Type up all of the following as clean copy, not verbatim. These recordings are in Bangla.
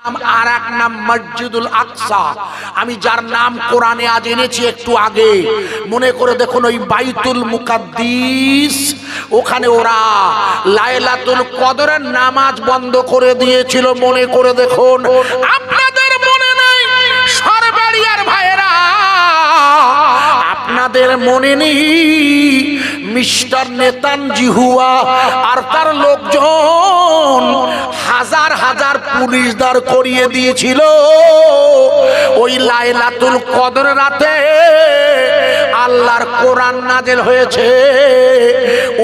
আর এক নাম মসজিদুল আকসা। আমি যার নাম কোরআনে আজ এনেছি একটু আগে, মনে করে দেখুন ওই বাইতুল মুকাদ্দিস, ওখানে ওরা লাইলাতুল কদরের নামাজ বন্ধ করে দিয়েছিল। মনে করে দেখুন, আপনাদের মনে নেই সরবেরিয়ার ভাইয়েরা, আপনাদের মনে নেই মিস্টার নেতানজিহুয়া আর তার লোকজন হাজার হাজার পুলিশ দাঁড় করিয়ে দিয়েছিল ওই লাইলাতুল কদর রাতে আল্লাহর কোরআন নাযিল হয়েছে।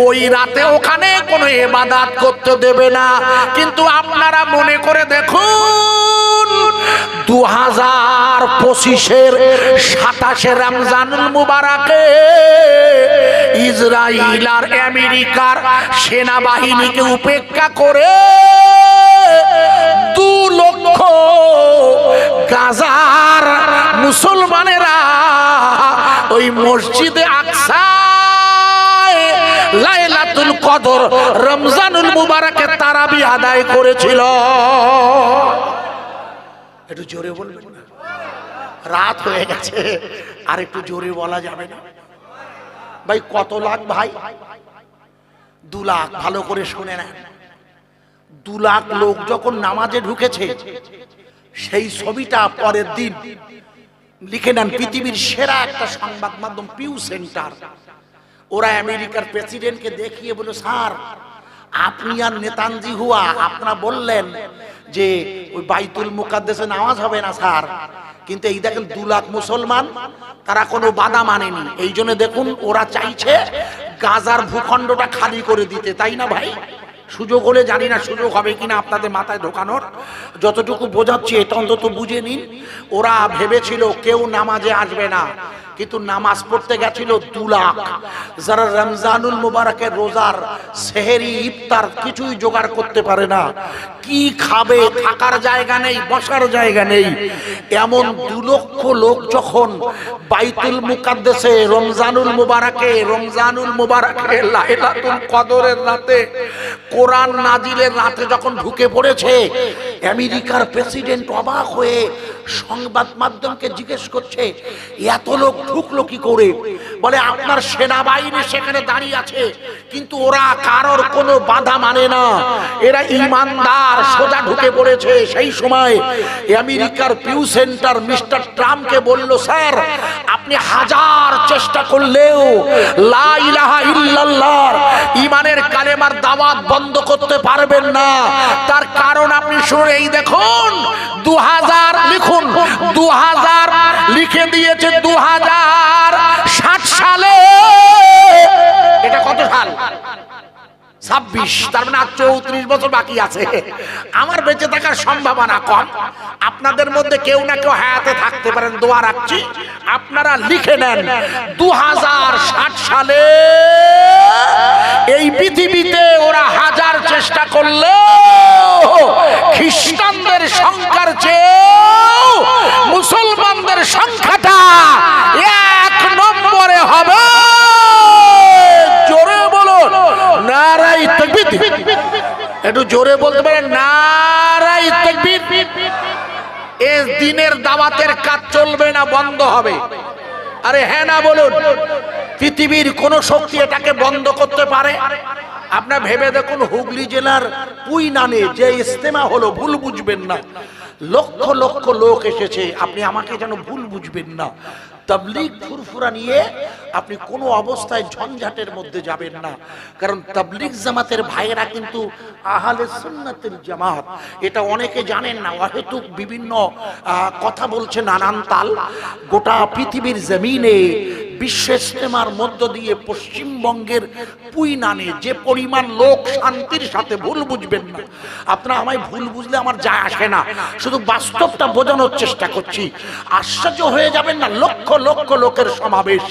ওই রাতে ওখানে কোনো ইবাদত করতে দেবে না। কিন্তু আপনারা মনে করে দেখুন 2025-এর 27শে রমজানুল মুবারকে ইসরাইল আর আমেরিকার সেনাবাহিনীকে উপেক্ষা করে 2 লক্ষ গাজার মুসলমানেরা ওই মসজিদে আকসায় লাইলাতুল কদর রমজানুল মুবারকে তারাবি আদায় করেছিল। একটু জোরে বলবেন না? রাত হয়ে গেছে, আর একটু জোরে বলা যাবে না? ভাই কত লাখ? ভাই 2 লাখ। ভালো করে শুনে নেন, 2 লাখ লোক যখন নামাজে ঢুকেছে, সেই ছবিটা পরের দিন লিখে নেন পৃথিবীর সেরা একটা সংবাদ মাধ্যম পিউ সেন্টার। ওরা আমেরিকার প্রেসিডেন্টকে দেখিয়ে বলল, স্যার আপনি আর নেতানজিহুয়া আপনারা বললেন যে ওই বাইতুল মুকাদ্দাসে নামাজ হবে না স্যার, কিন্তু এই দেখেন 2 লাখ মুসলমান তারা কোনো বাধা মানেনি। এই জন্য দেখুন ওরা চাইছে গাজার ভূখণ্ডটা খালি করে দিতে, তাই না ভাই? সুযোগ হলে, জানি না সুযোগ হবে কিনা আপনাদের মাথায় ঢোকানোর, যতটুকু বোঝাচ্ছি এটা অন্তত বুঝে নিন। ওরা ভেবেছিল কেউ নামাজে আসবে না, কিন্তু নামাজ পড়তে গেছিল 2 লাখ। যারা রমজানুল মুবারকের রোজার সেহেরি ইফতার কিছুই জোগাড় করতে পারে না, কি খাবে, থাকার জায়গা নেই, বসার জায়গা নেই, এমন 2 লক্ষ লোক যখন বাইতুল মুকাদ্দাসে রমজানুল মুবারকে লাইলাতুল কদরের রাতে, কোরআন নাজিলের রাতে যখন ঢুকে পড়েছে, আমেরিকার প্রেসিডেন্ট অবাক হয়ে সংবাদ মাধ্যমকে জিজ্ঞেস করছে এত লোক ঢুকলো কি করে? বলে আপনার সেনাবাহিনী সেখানে দাঁড়িয়ে আছে, কিন্তু ওরা কারোর কোনো বাধা মানে না, এরা ইমানদার, সোজা ঢুকে পড়েছে। সেই সময় আমেরিকার পিউ সেন্টার মিস্টার ট্রাম্পকে বলল, স্যার আপনি হাজার চেষ্টা করলেও লা ইলাহা ইল্লাল্লাহ ঈমানের কালেমার দাওয়াত বন্ধ করতে পারবেন না। তার কারণ আপনি শুনে এই দেখুন 2000 লিখুন, 2000 লিখে দিয়েছে 2060 সালে। এটা কত সাল? 26। তার মানে আর 34 বছর বাকি আছে। আমার বেঁচে থাকার সম্ভাবনা কম, আপনাদের মধ্যে কেউ না কেউ হায়াতে থাকতে পারেন, দোয়া রাখছি। আপনারা লিখে নেন 2060 সালে এই পৃথিবীতে ওরা হাজার চেষ্টা করলে খ্রিস্টানদের সংখ্যার চেয়েও মুসলমানদের সংখ্যাটা 1 নম্বরে হবে। জোরে বলুন নারায়ে তাকবীর। একটু জোরে বলতে পারেন নারায়ে তাকবীর। এই দিনের দাওয়াতের কাজ চলবে না, বন্ধ হবে। আরে হ্যাঁ না বলুন? পৃথিবীর কোন শক্তি এটাকে বন্ধ করতে পারে? আপনার ভেবে দেখুন, হুগলি জেলার পুইনানে যে ইজতেমা হলো, ভুল বুঝবেন না, লক্ষ লক্ষ লোক এসেছে। আপনি আমাকে যেন ভুল বুঝবেন না, তাবলীগ ফুরফুরা নিয়ে আপনি কোনো অবস্থায় ঝঞ্ঝাটের মধ্যে যাবেন না। কারণ তাবলীগ জামাতের ভাইয়েরা কিন্তু আহলে সুন্নাতের জামাত, এটা অনেকে জানেন না। অহেতুক বিভিন্ন কথা বলছে নানান তাল। গোটা পৃথিবীর জমিনে বিশ্ব ইজতেমার মধ্য দিয়ে পশ্চিমবঙ্গের পুইনানে যে পরিমাণ লোক শান্তির সাথে, ভুল বুঝবেন না আপনারা, আমায় ভুল বুঝলে আমার যায় আসে না, শুধু বাস্তবটা বোঝানোর চেষ্টা করছি। আশ্চর্য হয়ে যাবেন না, লক্ষ লক্ষ লোকের সমাবেশ,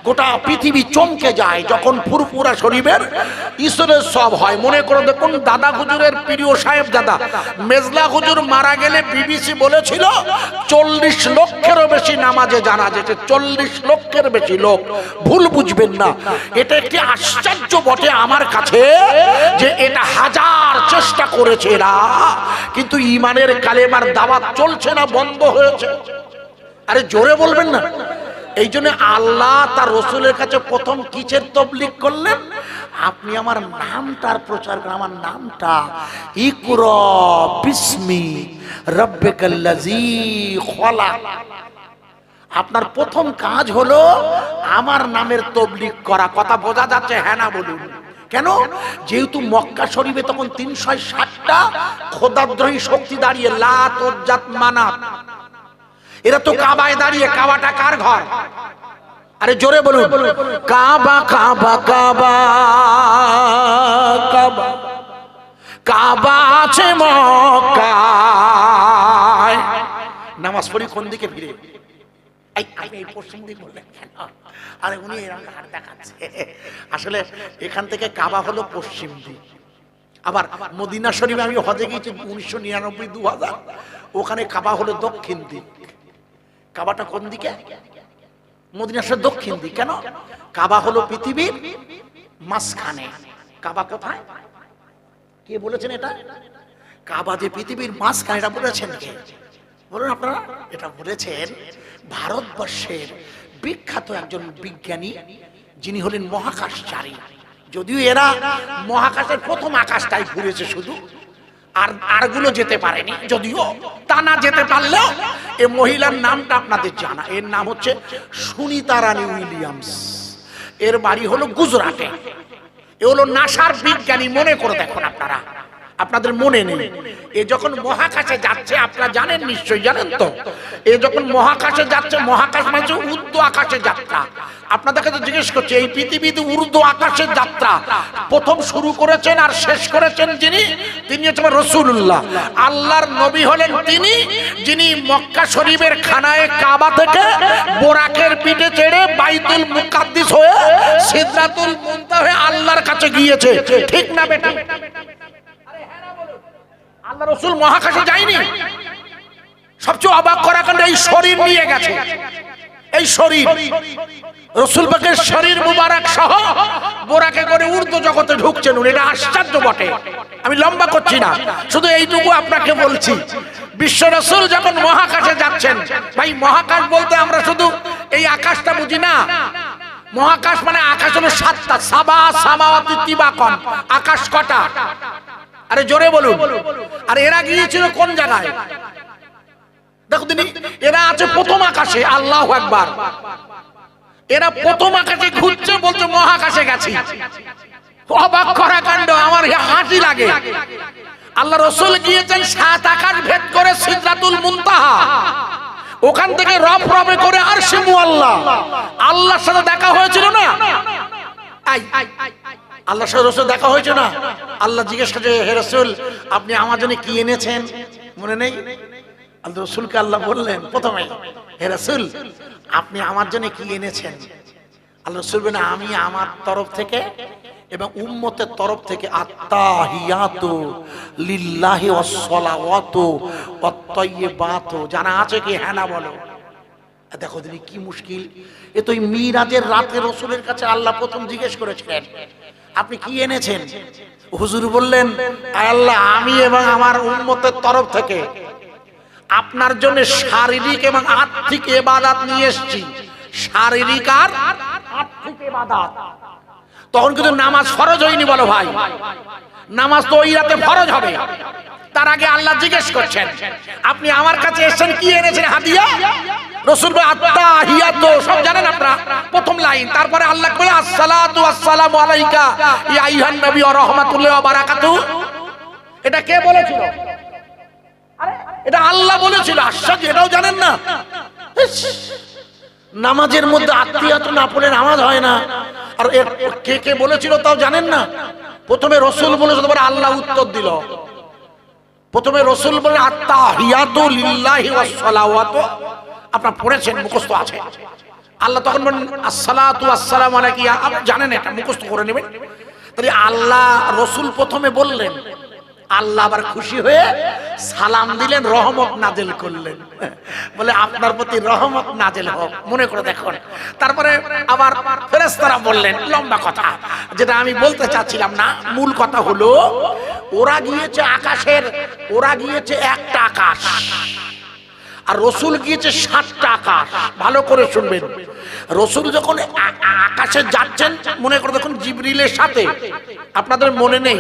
গোটা পৃথিবী চমকে যায় যখন ফুরফুরা শরীফের ঈশ্বরের সব হয়। মনে করে দেখুন, দাদা হুজুরের প্রিয় সাহেব দাদা মেজলা হুজুর মারা গেলে বিবিসি বলেছিল 40 লক্ষেরও বেশি নামাজে জানা যেতে, 40 লক্ষের বেশি। দেখেছি লোক, ভুল বুঝবেন না। এটা একটি আশ্চর্য বটে আমার কাছে যে এটা হাজার চেষ্টা করেছে এরা, কিন্তু ইমানের কালেমার দাওয়াত চলছে না, বন্ধ হয়েছে। আরে জোরে বলবেন না। এই জন্য আল্লাহ তার রসুলের কাছে প্রথম কিসের তবলিগ করলেন? আপনি আমার নামটার প্রচার করেন, আমার নামটা ইকরা বিসমি রাব্বিকাল্লাযী খলাক। আপনার প্রথম কাজ হলো আমার নামের তবলিগ করা। কথা বোঝা যাচ্ছে? হ্যাঁ না বলুন। কেন? যেহেতু মক্কা শরীফে তখন 360টা খোদাদ্রোহী শক্তি দাঁড়িয়ে, লাত উজ্জাত মানাত, এরা তো কাবায় দাঁড়িয়ে। কাবাটা কার ঘর? আরে জোরে বলুন। কাবা কাবা কাবা কাবা কাবা আছে মক্কায়। নামাজ পড়ি কোন দিকে ফিরে? এই পশ্চিম দিকে বললেন কেন? আরে উনি এরকম হাত দেখাচ্ছে। আসলে এখান থেকে কাবা হলো পশ্চিম দিক। আবার মদিনা শরীফে আমি হজে গিয়েছি 1999 2000, ওখানে কাবা হলো দক্ষিণ দিক। কাবাটা কোন দিকে? মদিনা শরীফ দক্ষিণ দিক। কেন? কাবা হলো পৃথিবীর মাঝখানে। কাবা কোথায়? কে বলেছেন এটা? কাবা যে পৃথিবীর মাঝখানে, এটা বলেছেন কে? বলুন আপনারা। এটা বলেছেন ভারতবর্ষের বিখ্যাত একজন বিজ্ঞানী, যিনি হলেন মহাকাশচারী। যদিও এরা মহাকাশের প্রথম আকাশটাই ঘুরেছে শুধু, আরগুলো যেতে পারেনি। যদিও তা না যেতে পারলেও এই মহিলার নামটা আপনাদের জানা। এর নাম হচ্ছে সুনিতা রানী উইলিয়ামস। এর বাড়ি হলো গুজরাটে। এ হলো নাসার বিজ্ঞানী। মনে করে দেখুন আপনারা, আপনাদের মনে নেই। এ যখন মহাকাশে যাচ্ছে, আপনারা জানেন, নিশ্চয়ই জানেন তো, এ যখন মহাকাশে যাচ্ছে, মহাকাশ মানে ঊর্ধ্ব আকাশে যাত্রা। আপনাদের কাছে জিজ্ঞেস করছে, এই পৃথিবীতে ঊর্ধ্ব আকাশের যাত্রা প্রথম শুরু করেছেন আর শেষ করেছেন যিনি, তিনি হচ্ছেন রাসূলুল্লাহ। আল্লাহর নবী হলেন তিনি, যিনি মক্কা শরীফের খানায়ে কাবা থেকে বোরাকের পিঠে চেড়ে বাইতুল মুকাদ্দিস হয়ে সিদরাতুল মুনতাহা হয়ে আল্লাহর কাছে গিয়েছে। ঠিক না বেটা? আল্লাহ রসুল মহাকাশে যায়নি। সবচেয়ে অবাক করা কাণ্ড, এই শরীর নিয়ে গেছে। এই শরীর, রসুল পাকের শরীর মুবারক সহ বোরাকে করে ঊর্ধ্ব জগতে ঢুকছেন। এটা আশ্চর্য বটে। আমি লম্বা করছি না, শুধু এইটুকু আপনাকে বলছি। বিশ্ব রসুল যখন মহাকাশে যাচ্ছেন, ভাই মহাকাশ বলতে আমরা শুধু এই আকাশটা বুঝি না। মহাকাশ মানে আকাশ হলো 7টা। সাবা সামাওয়াতি তিবাকন। আকাশ কটা? আরে জোরে বলুন। আর এরা গিয়েছিল কোন জায়গায়? দেখো তিনি, এরা আছে প্রথম আকাশে। আল্লাহু আকবার। এরা প্রথম আকাশে ঘুরছে, বলছে মহাকাশে গেছি। অবাক করা কাণ্ড, আমার হাসি লাগে। আল্লাহ রসুল গিয়েছেন 7 আকাশ ভেদ করে সিদরাতুল মুনতাহা। ওখান থেকে রফ রফে করে আরশে মুআল্লা। আল্লাহর সাথে দেখা হয়েছিল না? আল্লাহর সাথে রসুল দেখা হয়েছে না? আল্লাহ জিজ্ঞেস করছে, হে রসুল আপনি আমার জন্য কি এনেছেন? মনে নেই? আল্লাহ রসুলকে আল্লাহ বললেন প্রথমে, হে রসুল আপনি আমার জন্য কি এনেছেন? আল্লাহ রসুল বলেন, আমি আমার তরফ থেকে এবং উম্মতের তরফ থেকে আত্তাহিয়াতু লিল্লাহি ওয়াসসালাওয়াতু ওয়াত-তাইয়্যিবাতু। জানা আছে কি? হ্যাঁ না বলো। দেখো দিদি কি মুশকিল। এ তো মিরাজের রাতে রসুলের কাছে আল্লাহ প্রথম জিজ্ঞেস করেছিলেন, আপনি কি এনেছেন? হুজুর বললেন, আল্লাহ আমি এবং আমার উম্মতের তরফ থেকে আপনার জন্য শারীরিক এবং আর্থিক ইবাদত নিয়ে এসেছি। শারীরিক আর আর্থিক ইবাদত। তখন কিন্তু নামাজ ফরজ হয়নি। বলো ভাই, নামাজ তো ওই রাতে ফরজ হবে। তার আগে আল্লাহ জিজ্ঞেস করছেন, আপনি আমার কাছে এসেছেন, কি এনেছেন হাদিয়া? রাসূল বলে আত্তাহিয়াতু। সব জানেন আপনারা প্রথম লাইন। তারপরে আল্লাহ বলে আসসালাতু ওয়াসসালামু আলাইকা ইয়া আইয়ুহান নবী ওয়া রাহমাতুল্লাহি ওয়া বারাকাতুহু। এটা কে বলেছিল? আরে এটা আল্লাহ বলেছিল। আশ্চর্য, এটাও জানেন না? নামাজের মধ্যে আত্মীয়তা না পড়লে নামাজ হয় না। আর কে কে বলেছিল তাও জানেন না? প্রথমে রসুল বলেছিল, তারপরে আল্লাহ উত্তর দিল। প্রথমে রসুল বলে আত্তাহিয়াতু লিল্লাহি ওয়াসসালাওয়াতু। আপনারা পড়েছেন, মুখস্থ আছে। আল্লাহ তখন বলেন আসসালাতু ওয়াসসালামু আলাইকা। আপনি জানেন, এটা মুখস্থ করে নেবেন। তাহলে আল্লাহ রসুল প্রথমে বললেন আল্লাহ আবার খুশি হয়ে সালাম দিলেন, রহমত নাজেল করলেন, বলে আপনার প্রতি রহমত নাজেল হোক, মনে করে দেখুন। তারপরে আবার ফেরেশতারা বললেন, লম্বা কথা, যেটা আমি বলতে চাচ্ছিলাম না, মূল কথা হলো ওরা গিয়েছে আকাশের, ওরা গিয়েছে একটা আকাশ, আর রসুল গিয়েছে 7টা আকাশ। ভালো করে শুনবেন, রসুল যখন আকাশে যাচ্ছেন, মনে করে দেখুন জিবরিলের সাথে, আপনাদের মনে নেই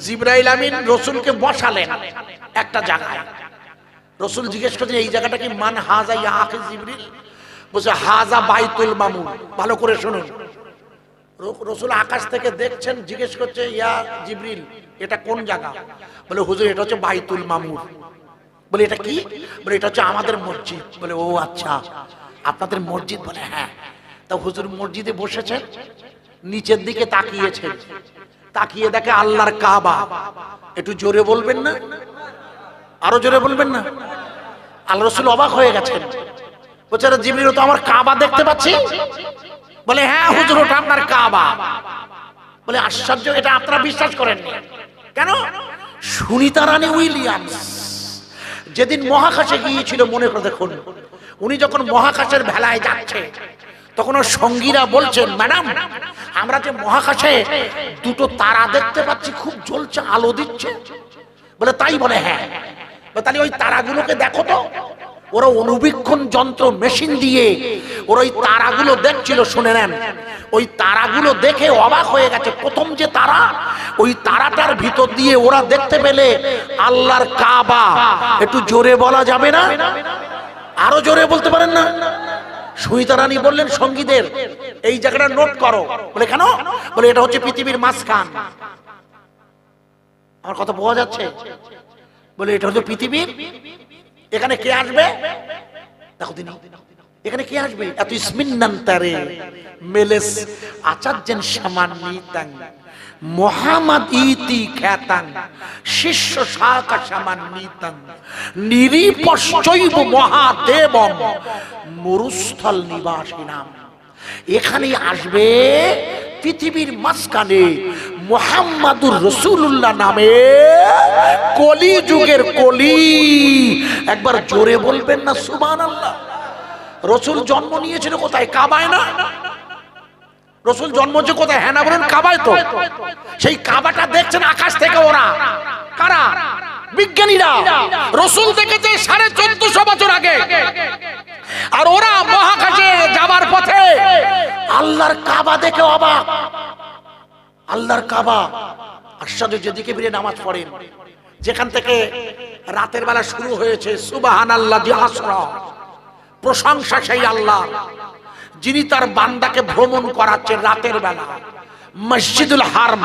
জিবরাইল আমিন রসুলকে বসালেন একটা জায়গায়। রসুল জিজ্ঞেস করছেন, এই জায়গাটা কি? মান হাজা ইয়া আখি জিবরিল? বলছে হাজা বাইতুল মামুর। ভালো করে শুনুন, রসুল আকাশ থেকে দেখছেন, জিজ্ঞেস করছে, ইয়া জিবরিল এটা কোন জায়গা? বলে হুজুর এটা হচ্ছে বাইতুল মামুর। বলে এটা কি? বলে এটা হচ্ছে আমাদের মসজিদ। বলে ও আচ্ছা, আপনাদের মসজিদ? বলে হ্যাঁ। তা হুজুর মসজিদে বসেছেন, নিচের দিকে তাকিয়েছেন, তাকিয়ে দেখে আল্লাহর কাবা। একটু জোরে বলবেন না? আরো জোরে বলবেন না? আল্লাহ রসুল অবাক হয়ে গেছেন, বলছে জিবরিল তো আমার কাবা দেখতে পাচ্ছি। বলে হ্যাঁ হুজুর ওটা আপনার কাবা। বলে আশ্চর্য, এটা আপনারা বিশ্বাস করেননি কেন? সুনিতা রানী উইলিয়ামস যেদিন মহাকাশে গিয়েছিল, মনে করে দেখুন, উনি যখন মহাকাশের ভেলায় যাচ্ছে, তখন ওর সঙ্গীরা বলছেন, ম্যাডাম আমরা যে মহাকাশে দুটো তারা দেখতে পাচ্ছি, খুব জ্বলছে, আলো দিচ্ছে। বলে তাই? বলে হ্যাঁ। তাহলে ওই তারাগুলোকে দেখো তো। ওরা অনুবীক্ষণ যন্ত্র মেশিন দিয়ে ওরা ওই তারাগুলো দেখছিল। শুনে নেন, ওই তারাগুলো দেখে অবাক হয়ে গেছে। প্রথম যে তারা, ওই তারাটার ভিতর দিয়ে ওরা দেখতে পেলে আল্লাহর কাবা। একটু জোরে বলা যাবে না? আরো জোরে বলতে পারেন না? সুনিতা রানী বললেন সঙ্গীদের, এই জায়গাটা নোট করো। বলে কেন? বলে এটা হচ্ছে পৃথিবীর মাঝখান। আমার কথা বোঝা যাচ্ছে? বলে এটা হচ্ছে পৃথিবীর, এখানে কে আসবে? দেখো দিন, এখানে কে আসবে? এত ইসমিন্নান্তারে মেলেস আচার্যেন সামান্বিতাং মুহাম্মদ ইতি খ্যাতাং শিষ্য শাখা সামান্বিতাং নিরিপশ্চৈব মহাদেবম মরুস্থল নিবাসিনাম। এখানেই আসবে পৃথিবীর মাঝখানে মুহাম্মাদুর রাসূলুল্লাহ নামে কলি যুগের কলি। একবার জোরে বলবেন না সুবহানাল্লাহ? রসুল জন্ম নিয়েছিল কোথায়? কাবায় না? রসুল জন্ম হচ্ছে কোথায়? হ্যাঁ না বলেন? কাবায়। তো সেই কাবাটা দেখছেন আকাশ থেকে ওরা। কারা? বিজ্ঞানীরা। রসুল দেখেছে 1450 বছর আগে, আর ওরা মহাকাশে যাবার পথে আল্লাহর কাবা দেখে অবাক। আল্লাহর কাবা আশ্চর্য। যেদিকে ফিরে নামাজ পড়েন, যেখান থেকে রাতের বেলা শুরু হয়েছে, সুবহানাল্লাহি আসরা, প্রশংসা সেই আল্লাহ যিনি তার বান্দাকে ভ্রমণ করাচ্ছেন রাতের বেলা। মসজিদুল হারাম,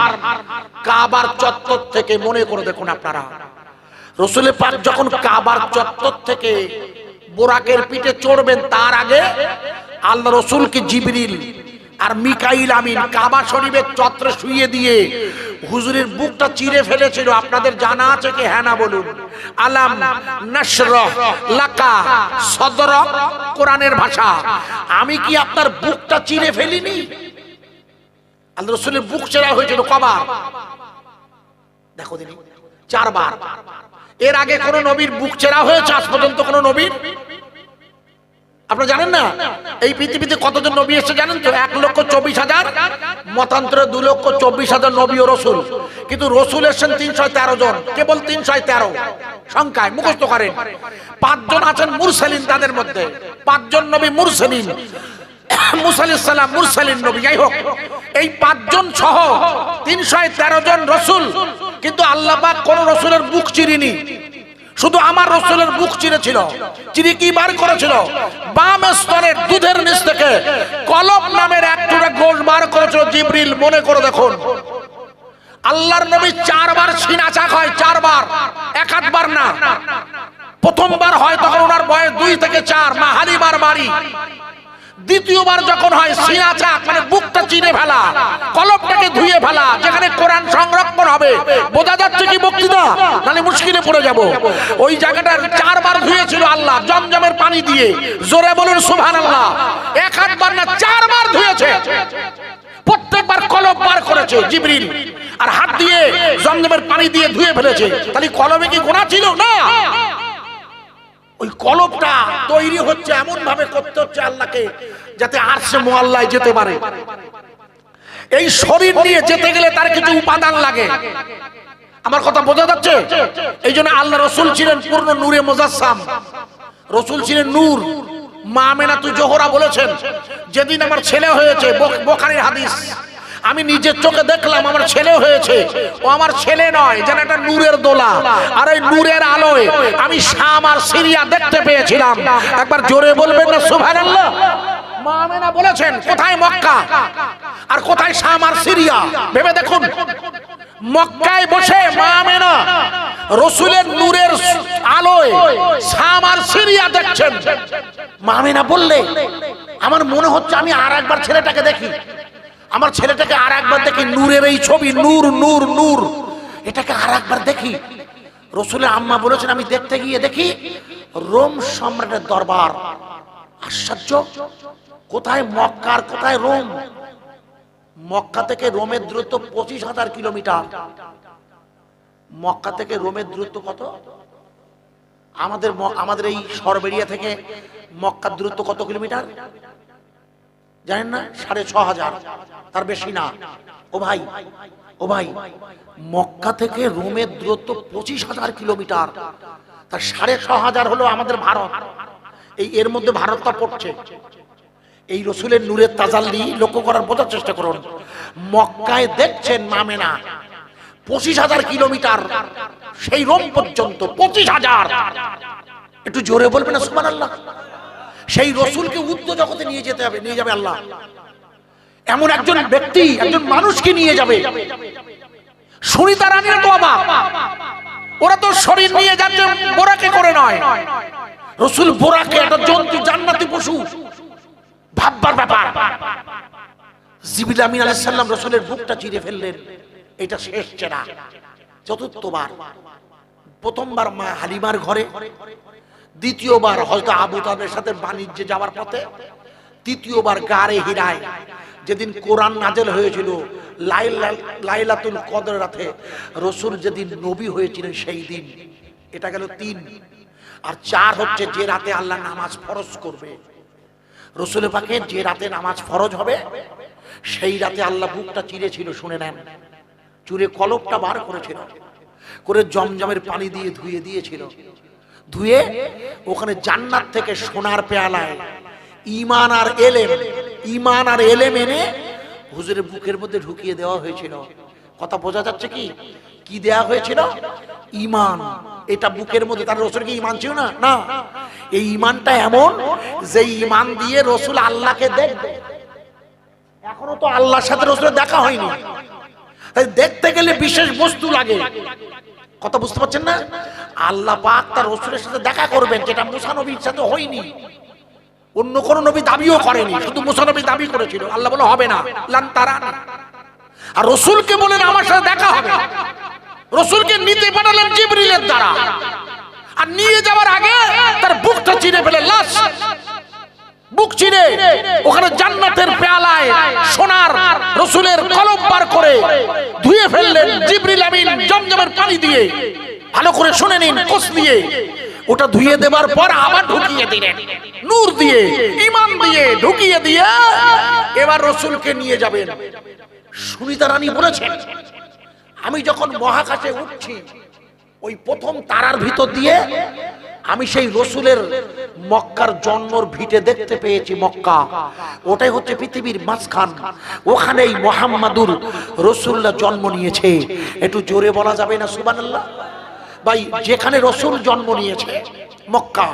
কাবার চত্বর থেকে, মনে করে দেখুন আপনারা, রাসূলের পাক যখন কাবার চত্বর থেকে বোরাকের পিঠে চড়বেন, তার আগে আল্লাহ রাসূলকে জিবরিল আর মিকাইল আমিন কাবা শরীফের চত্বরে শুইয়ে দিয়ে হুজুরের বুকটা চিরে ফেলেছিল। আপনাদের জানা আছে কি? হ্যাঁ না বলুন? আলাম নাশরাহ লাকা সদরক, কোরআনের ভাষা। আমি কি আপনার বুকটা চিরে ফেলিনি? আল্লাহ রাসূলের বুক চেরা হয়েছিল কবার? দেখো দিন, 4 বার। এর আগে কোন নবীর বুক চেরা হয়েছে আজ পর্যন্ত? কোন নবীর? আপনারা জানেন না? এই পৃথিবীতে কতজন নবী এসেছে জানেন তো? 1,24,000, মতান্তরে 2,24,000 নবী ও রসুল। কিন্তু রসুল এসেছেন 313 জন, কেবল 313 সংখ্যায়। মুখস্থ করেন। 5 জন আছেন মুরসালিন, তাদের মধ্যে 5 জন নবী মুরসালিন। মুসা আলাইহিস সালাম মুরসালিন নবী। যাই হোক, এই 5 জন সহ 313 জন রসুল। কিন্তু আল্লাহ পাক কোন রসুলের বুক চিরিনি, শুধু আমার রসুলের বুক চিরেছিল। চিরে কি বার করেছিল? বাম স্তনের দুধের নিচ থেকে কলব নামের এক টুকরা গোশ বার করেছিল জিবরিল। মনে করে দেখুন, আল্লাহর নবী 4 বার সিনা চাক হয়, 4 বার, 1 বার না। প্রথমবার হয় তখন ওনার বয়স 2 থেকে 4, মাহারিবার বাড়ি। দ্বিতীয়বার যখন হয় সিনা চাক, মানে বুকটা চিরে ফেলা, কলবটাকে ধুয়ে ফেলা, যেখানে কোরআন সংরক্ষণ হবে। বোঝা যাচ্ছে কি বক্তৃতা? নালে মুশকিলে পড়ে যাব। ওই জায়গাটা 4 বার ধুয়েছিল আল্লাহ জমজমের পানি দিয়ে। জোরে বলুন সুবহানাল্লাহ। 1 বার না, 4 বার ধুয়েছে। প্রত্যেকবার কলব বার করেছে জিবরিল। আর হাত দিয়ে জমজমের পানি দিয়ে ধুয়ে ফেলেছে, তাহলে কলবে কি গুনাহ ছিল? না। ওই কলবটা তৈরি হচ্ছে এমন ভাবে করতে হচ্ছে আল্লাহকে যাতে আরশে মুআল্লায় যেতে পারে। এই শরীর নিয়ে যেতে গেলে তার কিছু উপাদান লাগে। আমার কথা বোঝা যাচ্ছে? এই জন্য আল্লাহ রসুল ছিলেন পূর্ণ নূরে মুজাসসাম, রসুল ছিলেন নূর। মা আমেনাতু জোহরা বলেছেন, যেদিন আমার ছেলে হয়েছে, বুখারীর হাদিস, আমি নিজের চোখে দেখলাম আমার ছেলে হয়েছে, ও আমার ছেলে নয়, যেন একটা নূরের দোলা, আর ওই নূরের আলোয় আমি শাম আর সিরিয়া দেখতে পেয়েছিলাম। একবার জোরে বলবেন না সুবহানাল্লাহ? মা আমেনা বলেছেন, কোথায় মক্কা আর কোথায় শাম আর সিরিয়া? ভেবে দেখুন, মক্কায় বসে মা আমেনা রাসূলের নূরের আলোয় শাম আর সিরিয়া দেখছেন। মা আমেনা বললে, আমার মনে হচ্ছে আমি আর একবার ছেলেটাকে দেখি, আমার ছেলেটাকে আর একবার দেখি, নূরের এই ছবি, নূর নূর নূর, এটাকে আর একবার দেখি। রাসূলের আম্মা বলেছেন, আমি দেখতে গিয়ে দেখি রোম সম্রাটের দরবার। আশ্চর্য, কোথায় মক্কা আর কোথায় রোম? মক্কা থেকে রোমের দূরত্ব 25,000 কিলোমিটার। মক্কা থেকে রোমের দূরত্ব কত? আমাদের এই সরবেরিয়া থেকে মক্কার দূরত্ব কত কিলোমিটার জানেন না? 6,500, তার বেশি না। ও ভাই, মক্কা থেকে রোমের দূরত্ব 25,000 কিলোমিটার, তার 6,500 হলো আমাদের ভারত। এর মধ্যে ভারতটা পড়ছে। এই রসুলের নূরের তাজাল্লি লক্ষ্য করার, বোঝার চেষ্টা করুন। মক্কায় দেখছেন মা আমেনা 25,000 কিলোমিটার, সেই রোম পর্যন্ত 25,000। একটু জোরে বলবেন না সুবহানাল্লাহ? সেই রসুলকে উচ্চ জগতে নিয়ে যেতে হবে, নিয়ে যাবে আল্লাহ। এমন একজন ব্যক্তি, একজন মানুষকে নিয়ে যাবে। সুনিতা রানীর তো অবাক, ওরা তো শরীর নিয়ে যাচ্ছে বোরাকে করে নয়, রসুল বোরাকে, একটা জন্তু, জান্নাতি পশু, ভাববার ব্যাপার। জিবরিল আমিন আলাইহিস সালাম রাসূলের বুকটা চিরে ফেললেন। এটা শেষ চেনা। চতুর্থবার, প্রথমবার মা হালিমার ঘরে, দ্বিতীয়বার হযরত আবু তালেবের সাথে বাণিজ্যে যাওয়ার পথে, তৃতীয়বার গারে হিরায়, যেদিন কোরআন নাযিল হয়েছিল, লাইলাতুল কদর রাতে রাসূল যেদিন নবী হয়েছিলেন সেই দিন। এটা গেল 3। আর 4 হচ্ছে যে রাতে আল্লাহ নামাজ ফরজ করবে। রাসূল পাকের যে রাতে নামাজ ফরজ হবে সেই রাতে আল্লাহ বুকটা চিরেছিল, শুনে নেন। চুরে কলবটা বার করেছিল, করে জমজমের পানি দিয়ে ধুয়ে দিয়েছিল। ধুয়ে ওখানে জান্নাত থেকে সোনার পেয়ালায় ঈমান আর এলেম এনে হুজুরের বুকের মধ্যে ঢুকিয়ে দেওয়া হয়েছিল। কথা বোঝা যাচ্ছে কি? কি দেয়া হয়েছিল? ঈমান। এটা বুকের মধ্যে। তার রাসূল কি ঈমান ছিল না? না। এই ঈমানটা এমন যে ঈমান দিয়ে রাসূল আল্লাহকে দেখবে। এখনো তো আল্লাহর সাথে রাসূলের দেখা হয়নি, তাই দেখতে গেলে বিশেষ বস্তু লাগে। কথা বুঝতে পারছেন না? আল্লাহ পাক তার রাসূলের সাথে দেখা করবেন, যেটা মুসা নবীর সাথে হয়নি, অন্য কোন নবী দাবিও করেনি, শুধু মুসা নবী দাবি করেছিল। আল্লাহ বলে হবে না, লান তারানি। আর রাসূলকে বলেন আমার সাথে দেখা হবে। রাসূলকে নিতে পাঠালেন জিবরিলের দ্বারা, আর নিয়ে যাওয়ার আগে তার বুকটা চিরে ফেলে, লাশ বুক চিরে ওখানে জান্নাতের পেয়ালায় সোনার রাসূলের কলব বার করে ধুয়ে ফেললেন জিবরিল আমিন জমজমের পানি দিয়ে। ভালো করে শুনে নিন, কোষ দিয়ে ওটা ধুয়ে দেবার পর আবার ঢুকিয়ে দিলেন নূর দিয়ে, ঈমান দিয়ে ঢুকিয়ে দিয়ে এবার রাসূলকে নিয়ে যাবেন। সুনিতা রানী বলেছেন, আমি যখন মহাকাশে উঠছি, ওই প্রথম তারার ভিতর দিয়ে আমি সেই রাসূলের মক্কার জন্মর ভিটে দেখতে পেয়েছি। মক্কা ওটাই হচ্ছে পৃথিবীর মাঝখান, ওখানেই মুহাম্মাদুর রাসূলুল্লাহ জন্ম নিয়েছে। একটু জোরে বলা যাবে না সুবহানাল্লাহ? ভাই, যেখানে রাসূল জন্ম নিয়েছে মক্কা,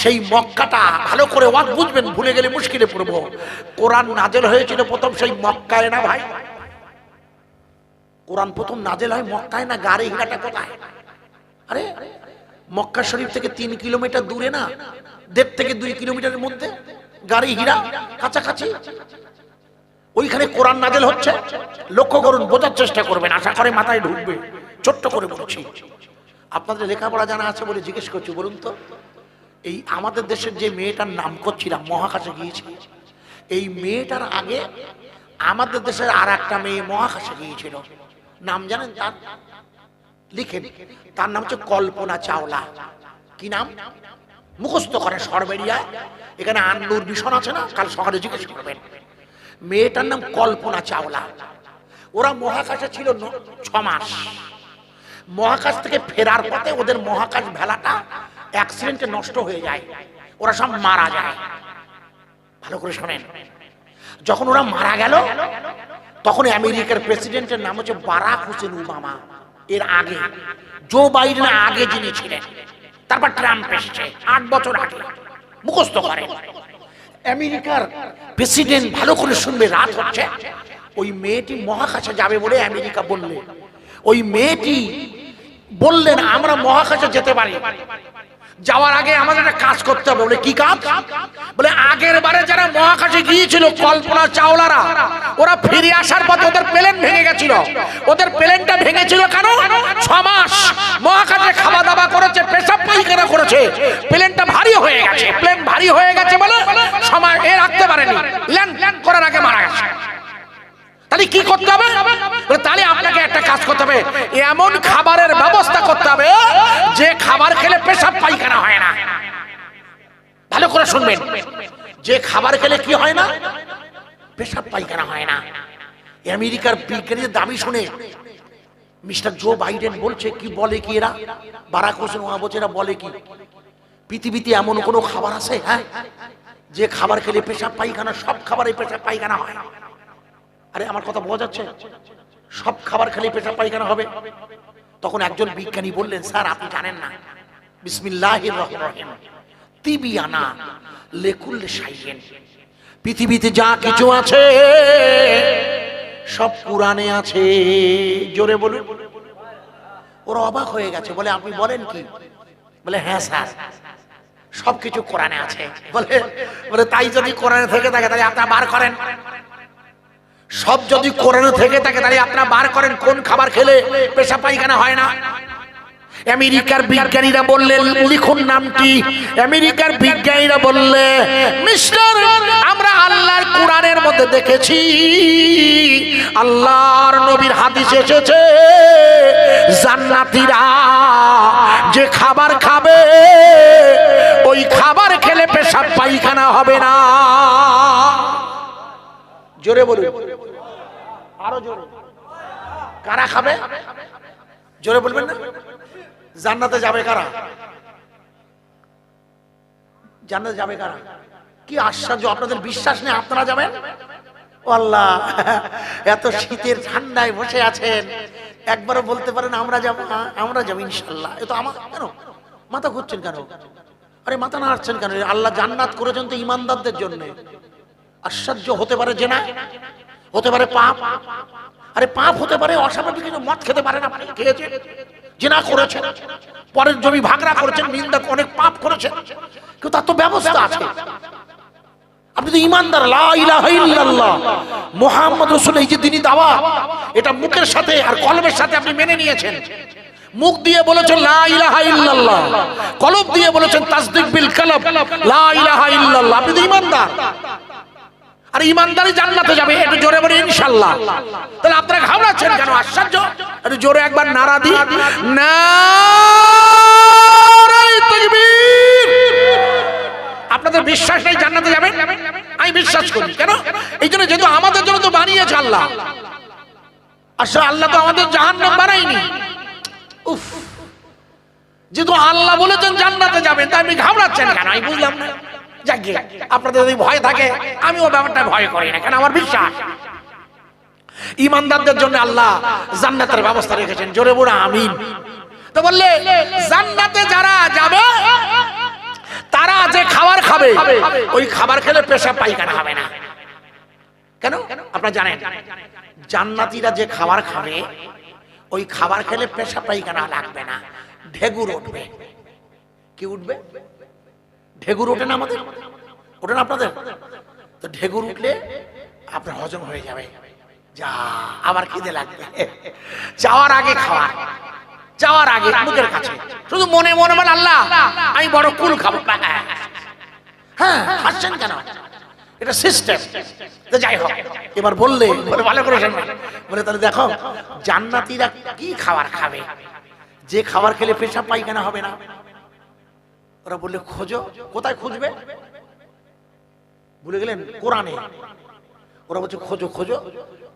সেই মক্কাটা ভালো করে ওয়াজ বুঝবেন, ভুলে গেলে মুশকিলে পড়বো। কোরআন নাযিল হয়েছিল প্রথম সেই মক্কায় না ভাই? কোরআন প্রথম নাযিল হয় মক্কায় না? গারে হিরাটা কোথায়? আরে মক্কা শরীফ থেকে 3 কিলোমিটার দূরে না, 1.5 থেকে 2 কিলোমিটারের মধ্যে গারে হিরা, কাছাকাছি। ওইখানে কোরআন নাযিল হচ্ছে। লক্ষ্য করুন, বোঝার চেষ্টা করবেন, আশা করে মাথায় ঢুকবে। ছোট্ট করে বলছি, আপনাদের লেখাপড়া জানা আছে বলে জিজ্ঞেস করছি, বলুন তো, এই আমাদের দেশের যে মেয়েটার নাম করছিলাম মহাকাশে গিয়েছে, এই মেয়েটার আগে আমাদের দেশের আর একটা মেয়ে মহাকাশে গিয়েছিল, নাম জানেন তার? লিখেন, তার নাম হচ্ছে কল্পনা চাওলা। কি নাম? মুখস্থ করে সরবেরিয়া। এখানে আন্নুর মিশন আছে না, কাল সকালে জিজ্ঞেস করবেন। মেয়েটার নাম কল্পনা চাওলা। ওরা মহাকাশে ছিল 6 মাস। মহাকাশ থেকে ফেরার পথে ওদের মহাকাশ ভেলাটা অ্যাক্সিডেন্টে নষ্ট হয়ে যায়, ওরা সব মারা যায়। ভালো করে শোনেন, যখন ওরা মারা গেল তখন আমেরিকার প্রেসিডেন্টের নাম হচ্ছে বারাক হোসেন ওবামা। এর আগে জো বাইডেন আগে যিনি ছিলেন, তারপর ট্রাম্প এসেছে 8 বছর আগে। মুখস্থ করে আমেরিকার প্রেসিডেন্ট, ভালো করে শুনবে, রাত হচ্ছে। ওই মেয়েটি মহাকাশে যাবে বলে আমেরিকা বললে, ওই মেয়েটি বললেন আমরা মহাকাশে যেতে পারি, যাওয়ার আগে আমাদের একটা কাজ করতে হবে। বলে কি কাজ? বলে আগের বারে যারা মহাকাশে গিয়েছিল কল্পনা চাওলারা, ওরা ফিরে আসার পথে ওদের প্লেন ভেঙে গেছিল। ওদের প্লেনটা ভেঙেছিল কেন? 6 মাস মহাকাশে খাওয়া দাওয়া করেছে, পেশাব পায়খানা করেছে, প্লেনটা ভারী হয়ে গেছে। প্লেন ভারী হয়ে গেছে বলে সময় এ রাখতে পারেনি, ল্যান্ড করার আগে মারা গেছে। তাহলে কি করতে হবে? তাহলে আপনাকে একটা কাজ করতে হবে, এমন খাবারের ব্যবস্থা করতে হবে যে খাবার খেলে পেশাব পায়খানা হয় না। ভালো করে শুনবেন, যে খাবার খেলে কি হয় না? পেশাব পায়খানা হয় না। আমেরিকার বিজ্ঞানীর দাবি শুনে মিস্টার জো বাইডেন বলছে, কি বলে কি এরা? বারাক হোসেন ওবামা বলছে এরা বলে কি, পৃথিবীতে এমন কোনো খাবার আছে হ্যাঁ যে খাবার খেলে পেশাব পায়খানা? সব খাবারে পেশাব পায়খানা হয় না। আরে আমার কথা বোঝা যাচ্ছে? সব খাবার খেলে পেশাব পায়খানা হবে? তখন একজন বিজ্ঞানী বললেন, স্যার আপনি জানেন না, বিসমিল্লাহির রহমানির রহিম তিবিয়ানা লিকুল্লি শাইইন, পৃথিবীতে যা কিছু আছে সব কোরআনে আছে। জোরে বলুন। ওরা অবাক হয়ে গেছে, বলে আপনি বলেন কি? বলে হ্যাঁ স্যার, সবকিছু কোরআনে আছে। বলে তাই যদি কোরআনে থেকে থাকে তাহলে আপনারা বার করেন। সব যদি কোরআনে থেকে থাকে তাহলে আপনারা বার করেন কোন খাবার খেলে পেশাব পায়খানা হয় না। আমেরিকার বিজ্ঞানীরা বললেন, লিখুন নামটি। আমেরিকার বিজ্ঞানীরা বললে, মিস্টার আমরা আল্লাহর কোরআনের মধ্যে দেখেছি, আল্লাহর নবীর হাদিসে এসেছে, জান্নাতীরা যে খাবার খাবে ওই খাবার খেলে পেশাব পায়খানা হবে না। জোরে বলুন, আরো জোরে। কারা খাবে? জোরে বলবেন না। জান্নাতে যাবে কারা? জান্নাতে যাবে কারা? কি আশ্চর্য, আপনাদের বিশ্বাস নেই আপনারা যাবেন? ও আল্লাহ, এত শীতের ঠান্ডায় বসে আছেন, একবারও বলতে পারেন আমরা যাব? আমরা যাবো ইনশাল্লাহ। এ তো আমার কেন মাথা ঘুরছেন কেন? আরে মাথা নাড়ছেন কেন? আল্লাহ জান্নাত করেছেন তো ইমানদারদের জন্য। আশ্চর্য, হতে পারে জেনা, হতে পারে পাপ। আরে পাপ হতে পারে, অস্বাভাবিক কিছু মদ খেতে পারে না, খেয়েছে, জেনা করেছেন, পরের জমি ভাগরা করেছেন, নিন্দা, অনেক পাপ করেছেন, কিন্তু তার তো ব্যবস্থা আছে। আপনি তো ইমানদার, লা ইলাহা ইল্লাল্লাহ মুহাম্মদ রাসূল, এই যে দিনই দাওয়াত, এটা মুখের সাথে আর কলবের সাথে আপনি মেনে নিয়েছেন। মুখ দিয়ে বলেছেন লা ইলাহা ইল্লাল্লাহ, কলব দিয়ে বলেছেন তাসদিক বিল কলব লা ইলাহা ইল্লাল্লাহ, আপনি তো ইমানদার। আর ইমানদারি জান্নাতে যাবে, একটু জোরে বলি ইনশাআল্লাহ। তাহলে আপনারা ঘাবড়াচ্ছেন কেন? আশ্চর্য, একটু জোরে একবার নারা দি, নারে তাকবীর। আপনাদের বিশ্বাস নেই জান্নাতে যাবেন? আমি বিশ্বাস করি। কেন? এই জন্য, যেহেতু আমাদের জন্য তো বানিয়েছে আল্লাহ। আসলে আল্লাহ তো আমাদের জাহান্নাম বানায়নি। উফ, যেহেতু আল্লাহ বলেছেন জান্নাতে যাবেন, তাই আপনি ঘাবড়াচ্ছেন কেন? আমি বুঝলাম না। যাকে আপনাদের যদি ভয় থাকে, আমিও ব্যাপারটা ভয় করি না, কেন আমার বিশ্বাস ইমানদারদের জন্য আল্লাহ জান্নাতের ব্যবস্থা রেখেছেন। জোরে বলো আমিন। তো বললে জান্নাতে যারা যাবে তারা যে খাবার খাবে ওই খাবার খেলে পেশাব পায়খানা হবে না। কেন? আপনারা জানেন জান্নাতীরা যে খাবার খাবে ওই খাবার খেলে পেশাব পায়খানা লাগবে না, ঢেগুর উঠবে। কি উঠবে? ঢেগুর ওঠে না আমাদের? ওঠে না আপনাদের? তো ঢেগুর উঠলে আপনার হজম হয়ে যাবে। যা আবার খিদে লাগবে, যাওয়ার আগে খাওয়া, যাওয়ার আগে মুখের কাছে, শুধু মনে মনে বলে আল্লাহ আমি বড় কুল খাবো। হ্যাঁ, হাসছেন কেন? এটা সিস্টেম। তো যাই হোক, এবার বললে ভালো করে শুনবেন, বলে তাহলে দেখো জান্নাতীরা কি খাবার খাবে যে খাবার খেলে পেশাব পায়খানা হবে না? ওরা বললে খোঁজো। কোথায় খুঁজবে? ভুলে গেলেন? কোরআনে। ওরা বলছে খোঁজো খোঁজো,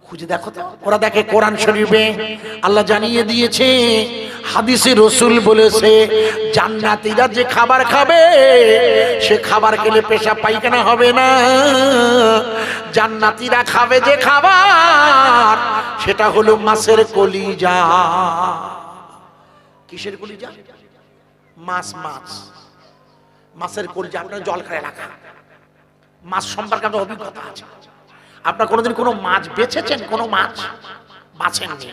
খুঁজে দেখো তো। ওরা দেখে কোরআন শরীফে আল্লাহ জানিয়ে দিয়েছে, হাদিসে রাসূল বলেছে জান্নাতীরা যে খাবার খাবে সে খাবার খেলে পেশাব পায়খানা হবে না। জান্নাতীরা খাবে যে খাবার সেটা হলো মাছের কলিজা। কিসের কলিজা? মাছ। মাছের কলিজা। আপনার জলখায় এলাকা মাছ সম্পর্কে আপনার অভিজ্ঞতা আছে? আপনার কোনোদিন কোনো মাছ বেছেছেন? কোনো মাছ বাছেননি?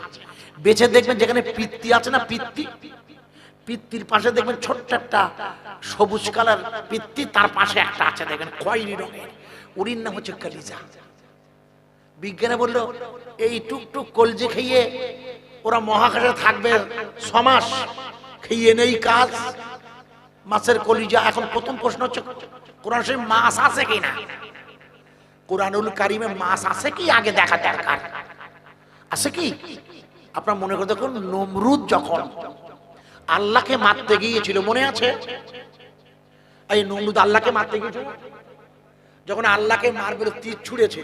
বেছে দেখবেন যেখানে পিত্তি আছে না, পিত্তির পাশে দেখবেন ছোট্ট একটা সবুজ কালার পিত্তি, তার পাশে একটা আছে দেখবেন খয়েরি রঙের, ওরির নাম হচ্ছে কলিজা। বিজ্ঞানে বললো এই টুকটুক কলজে খেয়ে ওরা মহাকাশে থাকবে 6 মাস, খেয়ে নেই কাজ। মাছের কলিজা। এখন প্রথম প্রশ্ন হচ্ছে কোরআন শরীফে মাছ আছে কিনা? কোরআনুল কারিমে মাছ আছে কি আগে দেখা দরকার। আছে কি? আপনার মনে করে দেখুন, নমরুদ যখন আল্লাহকে মারতে গিয়েছিল, মনে আছে? এই নমরুদ আল্লাহকে মারতে গিয়েছিল, যখন আল্লাহকে মারবে তীর ছুঁড়েছে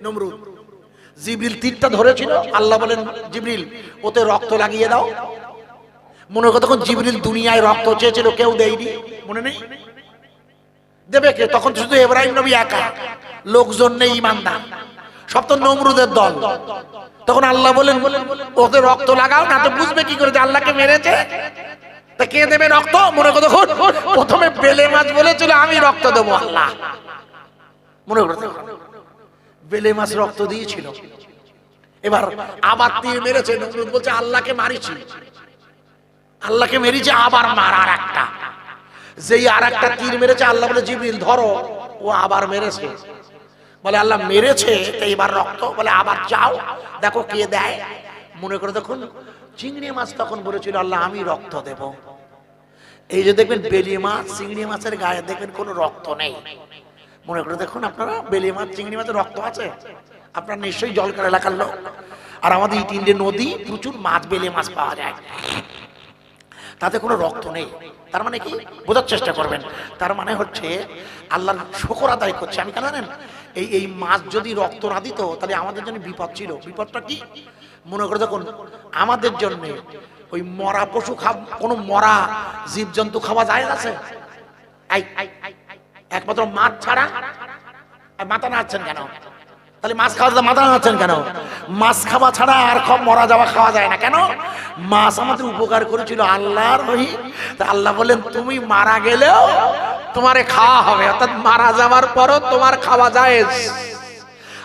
নমরুদ, জিবরিল তীরটা ধরেছিল। আল্লাহ বলেন জিবরিল ওতে রক্ত লাগিয়ে দাও। মনে করে তখন জিবরিল দুনিয়ায় রক্ত চেয়েছিল, কেউ দেয়নি, মনে নেই? দেবে কে? তখন শুধু ইব্রাহিম নবী একা, লোকজন নেই ইমানদার, সব তো নমরুদের দল। তখন আল্লাহ বলেন ওতে রক্ত লাগাও, না তো বুঝবে কি করে যে আল্লাহকে মেরেছে। তা কে দেবে রক্ত? মনে করে দেখুন, প্রথমে বেলে মাছ বলেছিল আমি রক্ত দেবো আল্লাহ। মনে করে বেলে মাছ রক্ত দিয়েছিল। এবার আবার তীর মেরেছে, নমরুদ বলছে আল্লাহকে মারিছি, আল্লাহকে মেরেছে, আবার মার আর একটা। যেই আর একটা তীর মেরেছে আল্লাহ বলে জিবরিল ধরো, ও আবার মেরেছে। বলে আল্লাহ মেরেছে এইবার রক্ত, বলে আবার যাও দেখো কে দেয়। মনে করে দেখুন চিংড়ি মাছ তখন বলেছিল আল্লাহ আমি রক্ত দেব। এই যে দেখবেন বেলি মাছ চিংড়ি মাছের গায়ে দেখবেন কোনো রক্ত নেই। মনে করে দেখুন আপনারা, বেলি মাছ চিংড়ি মাছের রক্ত আছে? আপনার নিশ্চয়ই জলকার এলাকার লোক। আর আমাদের ইটিন্ডে নদী, প্রচুর মাছ বেলে মাছ পাওয়া যায়, তাতে কোনো রক্ত নেই। তার মানে কি বোঝার চেষ্টা করবেন? তার মানে হচ্ছে আল্লাহর শুকর আদায় করছে। আমি কেন জানেন, এই মাছ যদি রক্ত না দিত তাহলে আমাদের জন্য বিপদ ছিল। বিপদটা কি? মনে করে দেখুন আমাদের জন্য ওই মরা পশু কোনো মরা জীবজন্তু খাওয়া যায় আছে? একমাত্র মাছ ছাড়া। মাথা নাড়ছেন কেন? তাহলে মাছ খাওয়া মাথা নাড়ছেন কেন? মাছ খাওয়া ছাড়া আর মরা যাওয়া খাওয়া যায় না কেন? মাছ আমাদের উপকার করেছিল আল্লাহর ওহি। আল্লাহ বলেন তুমি মারা গেলেও তোমারে খাওয়া হবে, অর্থাৎ মারা যাওয়ার পরও তোমার খাওয়া যায়।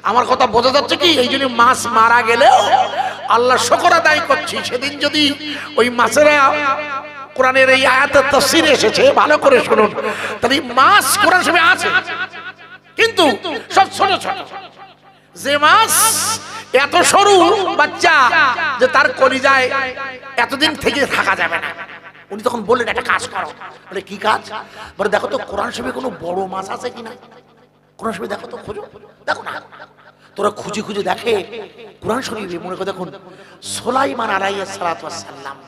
আমার কথা বোঝা যাচ্ছে কি? এই জন্য মাছ মারা গেলেও আল্লাহ শুকর আদায় করছি। সেদিন যদি ওই মাছেরা, কোরআনের এই আয়াতের তাফসীরে এসেছে, ভালো করে শুনুন, তাহলে মাছ কোরআন শরীফে আছে, কিন্তু সব ছোট ছোট। যে মাছ এত সরু বাচ্চা যে তার কলিজায় এতদিন থেকে থাকা যাবে না, উনি তখন বললেন একটা কাজ করো। বলে কি কাজ? বলে দেখো তো কোরআন শরীফে কোনো বড় মাছ আছে কিনা। কোরআন শরীফে দেখো তো, খোঁজো, দেখো না। তোরা খুঁজে খুঁজে দেখে কোরআন শরীফে। মনে করে দেখুন সুলাইমান আলাইহিস সালাতু ওয়াস সালাম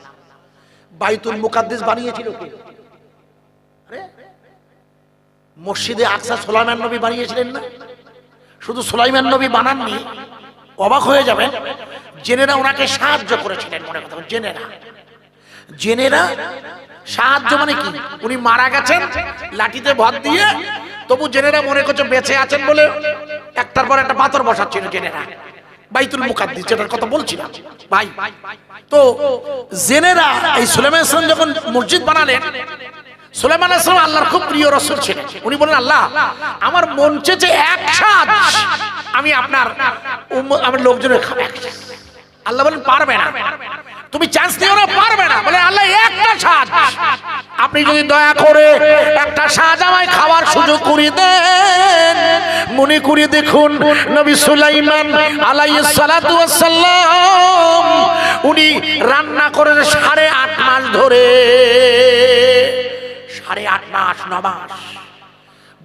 বাইতুল মুকাদ্দাস বানিয়েছিল কে? আরে মসজিদে আকসা সুলাইমান নবী বানিয়েছিলেন না? শুধু সুলাইমান নবী বানাননি, অবাক হয়ে যাবেন, জেনেরা ওনাকে সাহায্য করেছিলেন। মনে কথা জেনেরা সাহায্য মানে কি? উনি মারা গেছেন লাঠিতে ভর দিয়ে, তবু জেনেরা মনে করছে বেঁচে আছেন বলে একটার পর একটা পাথর বসাচ্ছিল জেনেরা বাইতুল মুকাদ্দাস, যেটার কথা বলছিলাম ভাই। তো জেনেরা এই সুলাইমান আলাইহিস সালাম যখন মসজিদ বানালেন, সুলাইমান আলাইহিস সালাম আল্লাহর খুব প্রিয় রাসূল ছিলেন। উনি বলেন আল্লাহ আমার মন চেয়েছে এক সাজ আমি আপনার লোকজনের খাবো। আল্লাহ বলেন পারবে না, তুমি চান্স নিও না, পারবে না। বলে আল্লাহ একটা সাজ, আপনি যদি দয়া করে একটা সাজ আমায় খাওয়ার সুযোগ করে দেন। মনে করে দেখুন নবী সুলাইমান আলাইহিস সালাতু ওয়াস সালাম উনি রান্না করেন 8.5 মাস ধরে, 8.5 মাস 9 মাস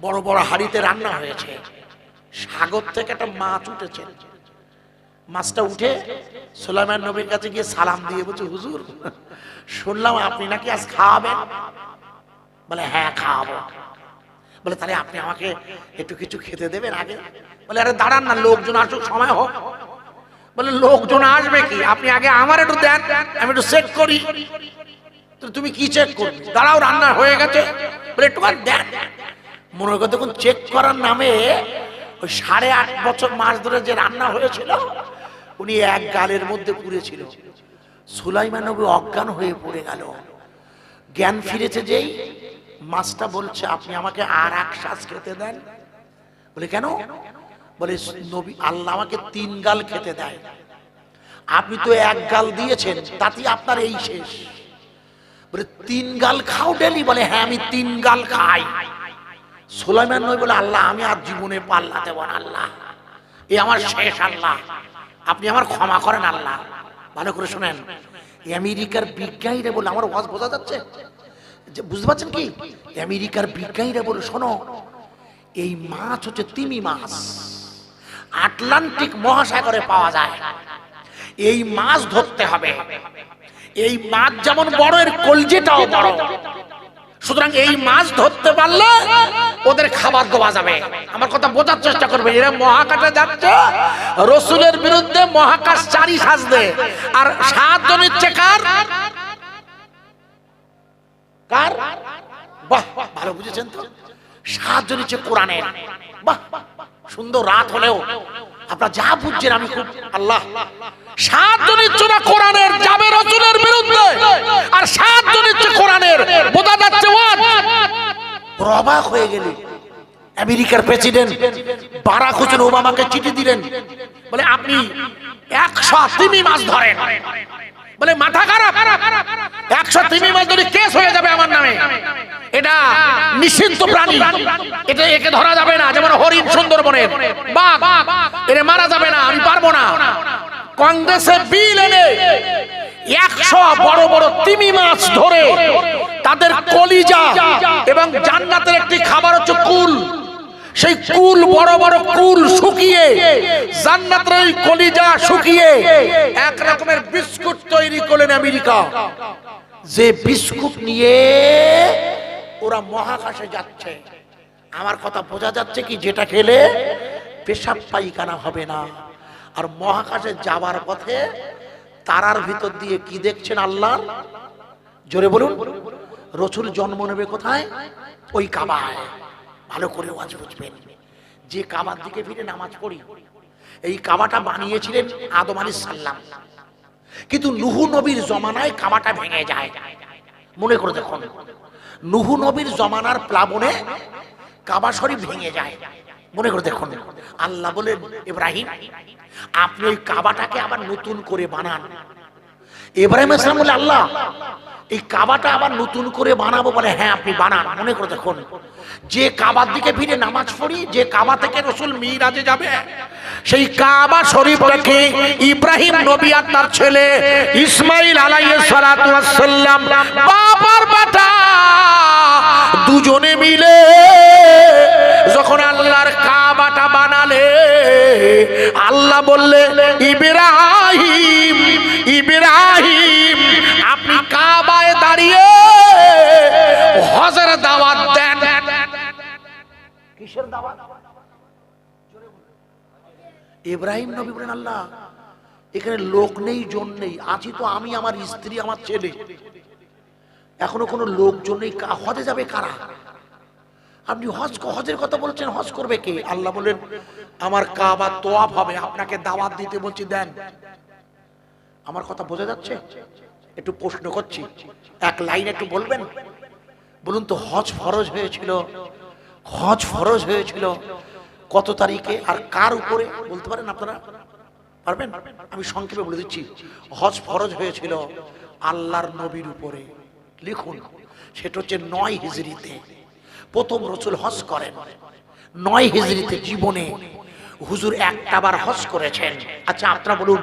বড় বড় হাড়িতে রান্না হয়েছে। সাগর থেকে একটা মাছ উঠেছে, মাছটা উঠে সুলাইমান নবীর কাছে গিয়ে সালাম দিয়ে বলছে, হুজুর শুনলাম আপনি নাকি আজ খাওয়াবেন। বলে হ্যাঁ খাওয়াবো। বলে তাহলে আপনি আমাকে একটু কিছু খেতে দেবেন আগে। বলে আরে দাঁড়ান না, লোকজন আসুক, সময় হোক। বলে লোকজন আসবে কি, আপনি আগে আমার একটু দেন, আমি একটু চেক করি। তুমি কি চেক করবে? দাঁড়াও, রান্না হয়ে গেছে। বলে একটু দেন। মনে করে দেখুন, চেক করার নামে ওই 8.5 বছর মাস ধরে যে রান্না হয়েছিল, উনি এক গালের মধ্যে পুড়েছিল। সুলাইমান নবী অজ্ঞান হয়ে পড়ে গেল। জ্ঞান ফিরেছে যেই, মাছটা বলছে আপনি আমাকে আর এক শ্বাস খেতে দেন। বলে কেন? বলে নবী আল্লাহ আমাকে 3 গাল খেতে দেয়, আপনি তো 1 গাল দিয়েছেন, তাতেই আপনার এই শেষ। বলে 3 গাল খাও ডেলি? বলে হ্যাঁ আমি 3 গাল খাই। সুলাইমান নবী বলে আল্লাহ আমি আর জীবনে পাল্লা দেব না, আল্লাহ এ আমার শেষ, আল্লাহ আপনি আমার ক্ষমা করেন আল্লাহ। ভালো করে শুনেন, আমেরিকার বিজ্ঞানীরা বলে, আমার ওয়াজ বোঝা যাচ্ছে? বুঝতে পারছেন কি? আমেরিকার বিজ্ঞানীরা বলে শোনো, এই মাছ হচ্ছে তিমি মাছ, আটলান্টিক মহাসাগরে পাওয়া যায়। এই মাছ ধরতে হবে। এই মাছ যেমন বড়, এর কলজেটাও বড়। সুতরাং এই মাছ ধরতে পারলে ওদের খাবার দেওয়া যাবে। আমার কথা বোঝার চেষ্টা করবে। এরা মহাকাশে যাচ্ছে, রসুলের বিরুদ্ধে মহাকাশচারী সাজবে, আর সাহায্য নিচ্ছে কার? কার? বাহ, ভালো বুঝেছেন তো? সাহায্য নিচ্ছে কোরআনের। বাহ, সুন্দর। রাত হলেও আপনারা যা বুঝছেন, আমি খুব আল্লাহ সাহায্য নিচ্ছে না কোরআনের, যাবে রসুলের বিরুদ্ধে, আর সাহায্য নিচ্ছে কোরআনের। বোঝা যাচ্ছে? অবাক হয়ে গেলে আমেরিকার প্রেসিডেন্ট বারাক হোসেন ওবামাকে চিঠি দিলেন, বলে আপনি 100 তিমি মাছ ধরেন। বলে মাথা খারাপ, 100 তিমি মাছ ধরে কেস হয়ে যাবে আমার নামে, এটা নিষিদ্ধ প্রাণী, এটা একে ধরা যাবে না। যেমন হরিণ সুন্দরবনের বাঘ, এরে মারা যাবে না, আমি পারবো না। কংগ্রেসে বিল এনে 100 বড় বড় তিমি মাছ ধরে তাদের কলিজা, এবং জান্নাতের একটি খাবার হচ্ছে কুল, সেই কুল, বড় বড় কুল শুকিয়ে, জান্নাতের ওই কলিজা শুকিয়ে এক রকমের বিস্কুট তৈরি করলেন আমেরিকা। যে বিস্কুট নিয়ে ওরা মহাকাশে যাচ্ছে। আমার কথা বোঝা যাচ্ছে কি? যেটা খেলে পেশাব পায়খানা হবে না। আর মহাকাশে যাবার পথে তারার ভিতর দিয়ে কি দেখছেন আল্লাহ? জোরে বলুন। রসুল জন্ম নেবে কোথায়? ওই কাবায়। ভালো করে ওয়াজ বুঝবেন। যে কাবার দিকে ফিরে নামাজ পড়ি, এই কাবাটা বানিয়েছিলেন আদম আলাইহিস সালাম, কিন্তু নূহ নবীর জমানায় কাবাটা ভেঙে যায়। মনে করে দেখুন, নূহ নবীর জমানার প্লাবনে কাবা শরীফ ভেঙে যায়। মনে করে দেখুন, আল্লাহ বলেন ইব্রাহিম আপনি ওই কাবাটাকে আবার নতুন করে বানান। ইব্রাহিম আলাইহিস সালাম বলে আল্লাহ এই কাবাটা আবার নতুন করে বানাবো। বলে হ্যাঁ আপনি বানান। মনে করে দেখুন, যে কাবার দিকে ফিরে নামাজ পড়ি, যে কাবা থেকে রাসূল মিরাজে যাবে, সেই কাবা শরীফটাকে ইব্রাহিম নবী আর তার ছেলে ইসমাইল আলাইহিস সালাতু ওয়াস সালাম বাবার বেটা দুজনে মিলে যখন আল্লাহর কাবাটা বানালে, আল্লাহ বললে ইব্রাহিম ইব্রাহিম আপনি কাবায় দাঁড়িয়ে হজের দাওয়াত দেন। কিসের দাওয়াত? ইব্রাহিম নবী বলেন আল্লাহ এখানে লোক নেই, জন নেই, আছি তো আমি, আমার স্ত্রী, আমার ছেলে, এখনো কোনো লোকজন নেই, হজে যাবে কারা? আপনি হজের কথা বলছেন, হজ করবে কে? আল্লাহ বলেন আমার কাবা তোয়াফ হবে, আপনাকে দাওয়াত দিতে বলছি, দেন। আমার কথা বোঝা যাচ্ছে? একটু প্রশ্ন করছি, এক লাইন একটু বলবেন। বলুন তো, হজ ফরজ হয়েছিল, হজ ফরজ হয়েছিল কত তারিখে আর কার উপরে? বলতে পারেন আপনারা? পারবেন? আমি সংক্ষেপে বলে দিচ্ছি। হজ ফরজ হয়েছিল আল্লাহর নবীর উপরে। লিখুন, সেটা হচ্ছে 9 হিজরিতে প্রথম রসুল হজ করেন। 9 হিজরিতে জীবনে হুজুর একটাবার হজ করেছেন। আচ্ছা আপনারা বলুন,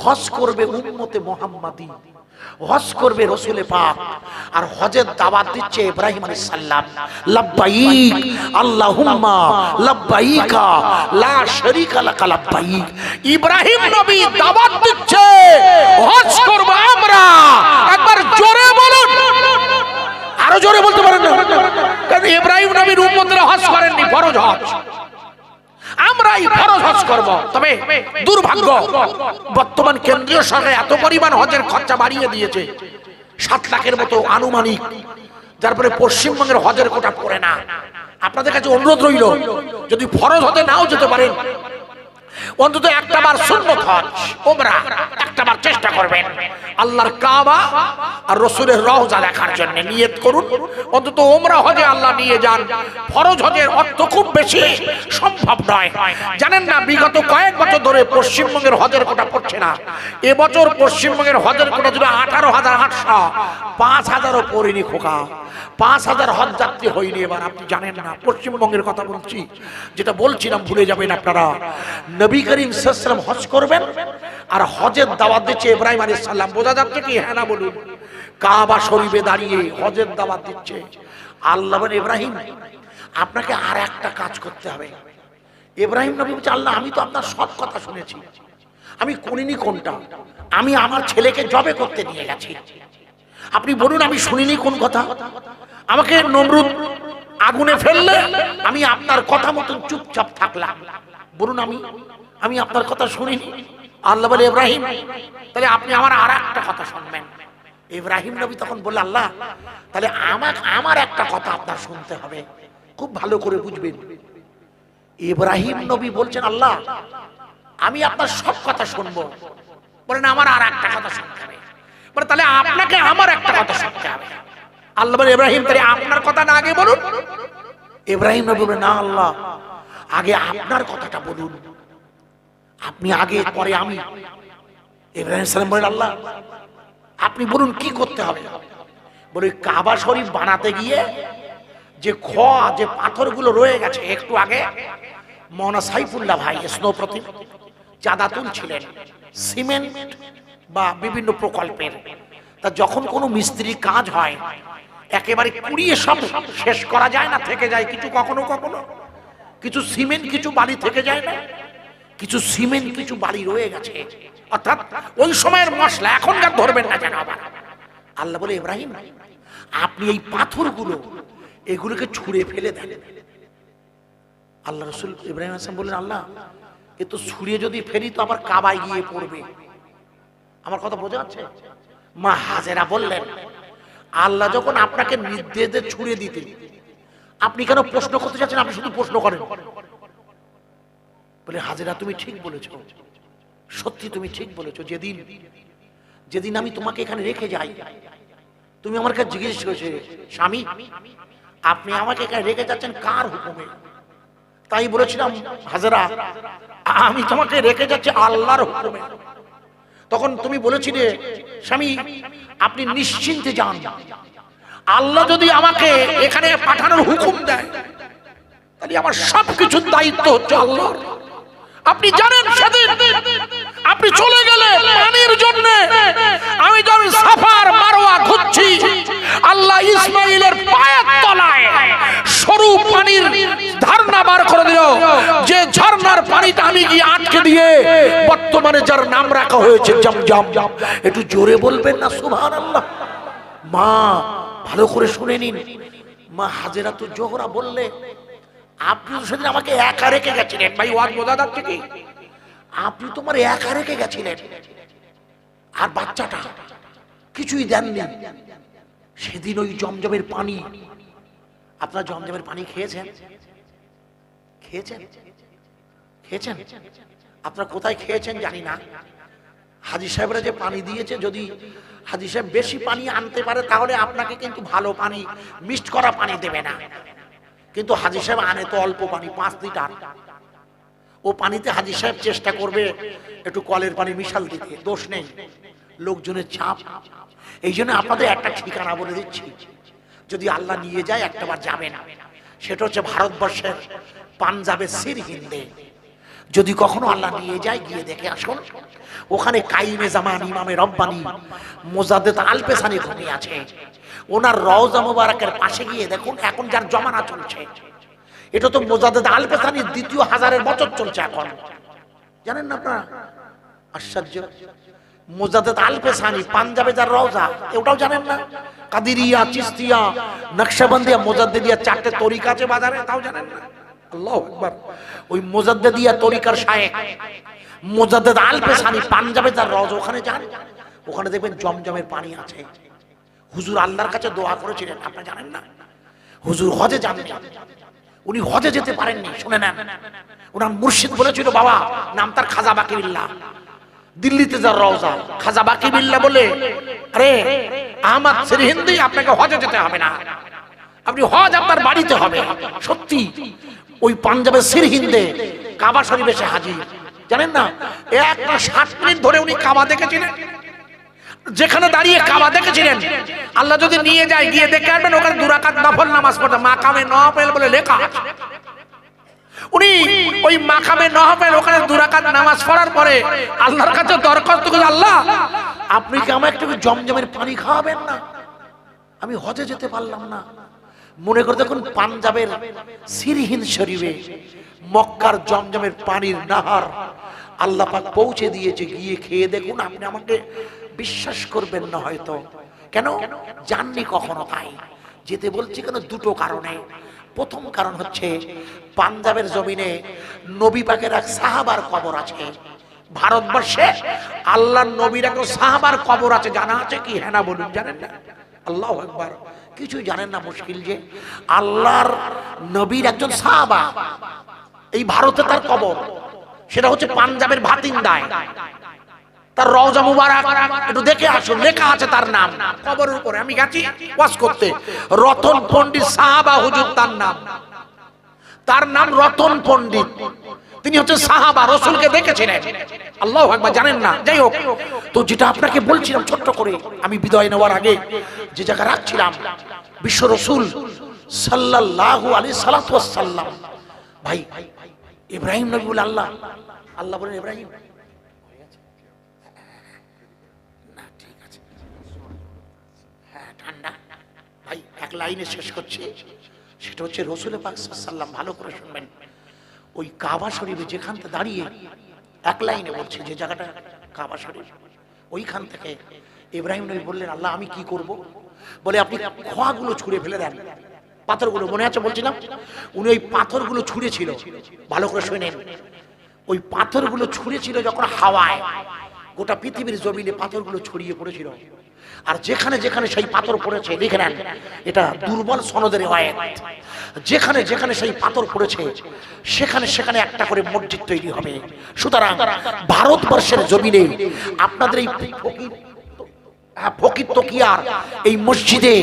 হজ করবে উম্মতে মুহাম্মাদি, হজ করবে রসুলে পাক, আর হজের দাওয়াত দিচ্ছে ইব্রাহিম আলাইহিস সালাম, লাব্বাইক আল্লাহুম্মা লাব্বাইকা লা শারীকা লাকা লাব্বাইক। ইব্রাহিম নবী দাওয়াত দিচ্ছে হজ করব আমরা। একবার জোরে বলুন, আরো জোরে বলতে পারেন না? কারণ ইব্রাহিম নবীর উম্মতরা হজ করেননি, ফরজ হজ। আমরাই ফরজ হজ করব। তবে দুর্ভাগ্য, বর্তমান কেন্দ্রীয় সরকার এত পরিমাণ হজের খরচা বাড়িয়ে দিয়েছে, 7 লাখের মতো আনুমানিক, যার ফলে পশ্চিমবঙ্গের হজের কোটা পড়ে না। আপনাদের কাছে অনুরোধ রইল, যদি ফরজ হতে নাও যেতে পারেন, অন্তত একটা বার সুন্নত হজ উমরা একটা বার চেষ্টা করবেন। আল্লাহর কাবা আর রাসূলের রওজা দেখার জন্য নিয়ত করুন। অন্তত উমরা হজে আল্লাহ নিয়ে যান। ফরজ হজের অর্থ খুব বেশি সম্ভব নয়। জানেন না, বিগত কয়েক বছর ধরে পশ্চিমবঙ্গের হজের কোটা পড়ছে না। এবছর পশ্চিমবঙ্গের হজের কোটা ছিল 18,800, 5,000ও পড়েনি খোকা। 5,000 হজ যাত্রী হয়নি এবার। আপনি জানেন না, পশ্চিমবঙ্গের কথা বলছি, যেটা বলছিলাম ভুলে যাবেন আপনারা। নবী করিম সাল্লাল্লাহু আলাইহি ওয়াসাল্লাম হজ করবেন, আর হজের দাওয়াত দিচ্ছে ইব্রাহিম আলাইহিস সালাম। বোঝা যাচ্ছে কি? হ্যাঁ না বলুন? কাবা শরীফে দাঁড়িয়ে হজের দাওয়াত দিচ্ছে। আল্লাহ বলেন, ইব্রাহিম আপনাকে আর একটা কাজ করতে হবে। ইব্রাহিম নবী বলছে, আল্লাহ আমি তো আপনার সব কথা শুনেছি, আমি করিনি কোনটা? আমি আমার ছেলেকে জবে করতে নিয়ে গেছি। আপনি বলুন আমি শুনিনি কোন কথা? আমাকে নমরুদ আগুনে ফেললে আমি আপনার কথা মতন চুপচাপ থাকলাম। বলুন আমি আপনার কথা শুনিনি? আল্লাহ বলে, ইব্রাহিম তাহলে আপনি আমার আর একটা কথা শুনবেন। ইব্রাহিম নবী তখন বললেন, আল্লাহ তাহলে আমার একটা কথা আপনার শুনতে হবে, খুব ভালো করে বুঝবেন। ইব্রাহিম নবী বলছেন, আল্লাহ আমি আপনার সব কথা শুনবো। বলেন আমার আর একটা কথা শুনতে হবে। বলে তাহলে আপনাকে আমার একটা কথা শুনতে হবে। আল্লাহ বলে, ইব্রাহিম তাহলে আপনার কথা না আগে বলুন? ইব্রাহিম নবী বলে, না আল্লাহ আগে আপনার কথাটা বলুন, আপনি আগে পরে আমি। ইব্রাহিম সালাম বলেন, আল্লাহ আপনি বলুন কি করতে হবে? বলে কাবা শরীফ বানাতে গিয়ে যে পাথরগুলো রয়ে গেছে, একটু আগে মৌলানা সাইফুল্লাহ ভাই স্নো প্রতিম চাঁদা তুলছিলেন সিমেন্ট বা বিভিন্ন প্রকল্পের। তা যখন কোনো মিস্ত্রির কাজ হয় একেবারে কুড়িয়ে সব শেষ করা যায় না, থেকে যায় কিছু, কখনো কখনো কিছু সিমেন্ট কিছু বালি থেকে যায় না, কিছু সিমেন্ট কিছু বালি রয়ে গেছে। অর্থাৎ ওই সময়ের মশলা এখনকার ধরবেন না যেন আবার। আল্লাহ বলে, ইব্রাহিম আপনি এই পাথরগুলো এগুলোকে ছুঁড়ে ফেলে দেন। আল্লাহ রাসূল ইব্রাহিম আলাইহিস সালাম বললেন, আল্লাহ এ তো ছুঁড়ে যদি ফেলি তো আবার কাবায় গিয়ে পড়বে। আমার কথা বোঝা যাচ্ছে? মা হাজেরা বললেন, আল্লাহ যখন আপনাকে নির্দেশ দিয়ে ছুঁড়ে দিতে, আপনি কেন প্রশ্ন করতে যাচ্ছেন? আপনি শুধু প্রশ্ন করেন। বলে, হাজেরা তুমি ঠিক বলেছো, সত্যি তুমি ঠিক বলেছো। যেদিন আমি তোমাকে এখানে রেখে যাই, তুমি আমার কাছে জিজ্ঞেস করেছে, স্বামী আপনি আমাকে এখানে রেখে যাচ্ছেন কার হুকুমে? তাই বলেছিলাম, হাজেরা আমি তোমাকে রেখে যাচ্ছি আল্লাহর হুকুমে। তখন তুমি বলেছিলে, স্বামী আপনি নিশ্চিন্তে যান, আল্লাহ যদি আমাকে এখানে পাঠানোর হুকুম দেয় তাহলে আমার সবকিছুর দায়িত্ব হচ্ছে আল্লাহর। আপনি জানেন সেদিন আপনি চলে গেলে পানির জন্য, আমি যখন সাফার মারওয়া ঘুরছি, আল্লাহ ইসমাইলের পায়ের তলায় সরু পানির ঝর্ণা বার করে দিল, যে ঝর্ণার পানিটা আমি গিয়ে আটকে দিয়ে বর্তমানে যার নাম রাখা হয়েছে জমজম। একটু জোরে বলবেন না সুবহানাল্লাহ? মা ভালো করে শুনে নিন। মা হাজেরাতুল জোহরা বললে, আপনি তো সেদিন আমাকে একা রেখে গেছিলেন। ভাই ওয়াজ বোঝা যাচ্ছে কি? আপনি তোমার একা রেখে গেছিলেন, আর বাচ্চাটা কিছুই দেননি। সেদিন ওই জমজমের পানি, আপনার জমজমের পানি খেয়েছেন? খেয়েছেন? খেয়েছেন? আপনার কোথায় খেয়েছেন জানি না। হাজী সাহেবরা যে পানি দিয়েছে, যদি হাজী সাহেব বেশি পানি আনতে পারে তাহলে আপনাকে কিন্তু ভালো পানি, মিক্সড করা পানি দেবে না। কিন্তু হাজী সাহেব আনে তো অল্প পানি, 5 লিটার। ও পানিতে হাজী সাহেব চেষ্টা করবে একটু কলের পানি মিশাল দিতে, দোষ নেই, লোকজনের চাপ। এই জন্য আপনাদের একটা ঠিকানা বলে দিচ্ছি, যদি আল্লাহ নিয়ে যায় একটাবার যাবেন। সেটা হচ্ছে ভারতবর্ষের পাঞ্জাবের সিরহিন্দে। যদি কখনো আল্লাহ নিয়ে যায় গিয়ে দেখে আসুন, ওখানে কাইমে জামান ইমামে রব্বানি মুজাদ্দেদ আল পেসানি ঘুমিয়ে আছে। ওনার রওজা মুবারাকের পাশে গিয়ে দেখুন, এখন যার জমানা চলছে, এটা তো মুজাদ্দেদ আল পেসানির দ্বিতীয় হাজারের বছর চলছে এখন, জানেন না আপনারা? আশ্চর্য। মুজাদ্দেদ আল পেসানি পাঞ্জাবে যার রওজা, এটাও জানেন না? কাদিরিয়া, চিশতিয়া, নকশবন্দিয়া, মুজাদ্দেদিয়া চারটে তরিকা আছে বাজারে, তাও জানেন না? আল্লাহু আকবার। ওই মুজাদ্দেদিয়া তরিকার শায়েখ মুজাদ্দেদ আল পেসানি পাঞ্জাবে যার রওজা, ওখানে যান, ওখানে দেখবেন জমজমের পানি আছে। হুজুর আল্লাহর কাছে দোয়া করেছিলেন, আপনারা জানেন না? হুজুর হজে যান, উনি হজে যেতে পারেননি, শুনে নেন। ওনার মুর্শিদ বলেছিল, বাবা নাম তার খাজা বাকি বিল্লাহ, দিল্লিতে যার রওজা খাজা বাকি বিল্লাহ বলে, আরে আহমদ সিরহিন্দি আপনাকে হজে যেতে হবে না, আপনি হজ আপনার বাড়িতে হবে। সত্যি ওই পাঞ্জাবের সিরহিন্দে কাবা শরীফে এসে হাজির, জানেন না? একটা 60 মিনিট ধরে উনি কাবা দেখেছিলেন, যেখানে দাঁড়িয়ে কাবা দেখেছিলেন। আল্লাহ যদি নিয়ে যায় গিয়ে দেখে আসবেন, ওখানে 2 রাকাত নফল নামাজ পড়তে, মাকামে নফল বলে লেখা আছে। উনি ওই মাকামে নফল ওখানে 2 রাকাত নামাজ পড়ার পরে আল্লাহর কাছে দরখাস্ত করে, আল্লাহ আপনি কি আমাকে একটু জমজমের পানি খাওয়াবেন না? আমি হজে যেতে পারলাম না। মনে করে দেখুন, পাঞ্জাবের সিরহিন্দ শরীফে মক্কার জমজমের পানির নাহার আল্লাহ পাক পৌঁছে দিয়েছে, গিয়ে খেয়ে দেখুন, আপনি আমাকে বিশ্বাস করবেন না হয়তো। কেন জাননি কখনো, তাই যেতে বলছি কেন? 2টো কারণে। প্রথম কারণ হচ্ছে, পাঞ্জাবের জমিনে নবী পাকের এক সাহাবার কবর আছে। ভারতবর্ষে আল্লাহর নবীর এক সাহাবার কবর আছে, জানা আছে কি? হ্যাঁ না বলুন, জানেন না? আল্লাহু আকবার। কিছুই জানেন না, মুশকিল যে আল্লাহর নবীর একজন সাহাবা, এই ভারতে তার কবর, সেটা হচ্ছে পাঞ্জাবের ভাতিন্দায়। তার রওজা মুবারক একটু দেখে আসুন, লেখা আছে তার নাম কবরের উপরে। আমি গেছি ওয়াজ করতে, রতন পণ্ডিত সাহাবা হুজুর তার নাম। তার নাম রতন পণ্ডিত, তিনি হচ্ছে সাহাবা, রাসূলকে দেখেছিলেন। আল্লাহু আকবার, জানেন না? যাই হোক, তো যেটা আপনাকে বলছিলাম ছোট্ট করে, আমি বিদায় নেওয়ার আগে যে জায়গা রাখছিলাম, বিশ্ব রাসূল সাল্লাল্লাহু আলাইহি সাল্লাম, ভাই ইব্রাহিম নবী বলে আল্লাহ, আল্লাহ বলেন ইব্রাহিম, না ঠিক আছে, হ্যাঁ ঠান্ডা ভাই, এক লাইনে শেষ করছি। সেটা হচ্ছে রাসূল পাক সাল্লাল্লাহু আলাইহি সাল্লাম, ভালো করে শুনবেন, ওই কাবা শরীফে যেখানটা দাঁড়িয়ে, এক লাইনে বলছি যে জায়গাটা কাবা শরীফ, ওইখান থেকে ইব্রাহিম নবী বললেন, আল্লাহ আমি কি করব? বলে আপনি খোয়াগুলো ছুঁড়ে ফেলে দেন, পাথরগুলো, মনে আছে বলছিলাম? উনি ওই পাথরগুলো ছুঁড়েছিল, ভালো করে শুনেন, ওই পাথরগুলো ছুঁড়েছিল যখন হাওয়ায় গোটা পৃথিবীর জমিনে পাথরগুলো ছড়িয়ে পড়েছিল। আর যেখানে যেখানে সেই পাথর পড়েছে, লিখে নেন, এটা দুর্বল সনদের রিওয়ায়াত, যেখানে যেখানে সেই পাথর পড়েছে সেখানে সেখানে একটা করে মসজিদ তৈরি হবে। সুতরাং ভারতবর্ষের জমিনে আপনাদের এই ফকির তকিয়ার এই মসজিদে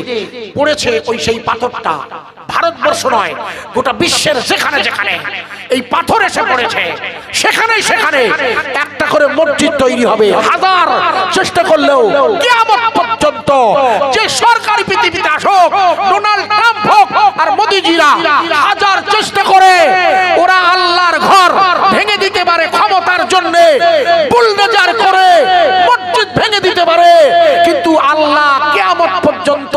পড়েছে ওই সেই পাথরটা, ভারতবর্ষ নয় গোটা বিশ্বের যেখানে যেখানে এই পাথর এসে পড়েছে সেখানে সেখানে একটা করে মসজিদ তৈরি হবে। হাজার চেষ্টা করলেও কিয়ামত পর্যন্ত যে সরকারি পৃথিবীতে আসুক, ডোনাল্ড ট্রাম্প হোক আর মোদিজিরা, হাজার চেষ্টা করে ওরা আল্লাহর ঘর ভেঙে দিতে পারে, ক্ষমতার জন্য বুলডোজার করে মসজিদ ভেঙে দিতে পারে, কিন্তু আল্লাহ কিয়ামত পর্যন্ত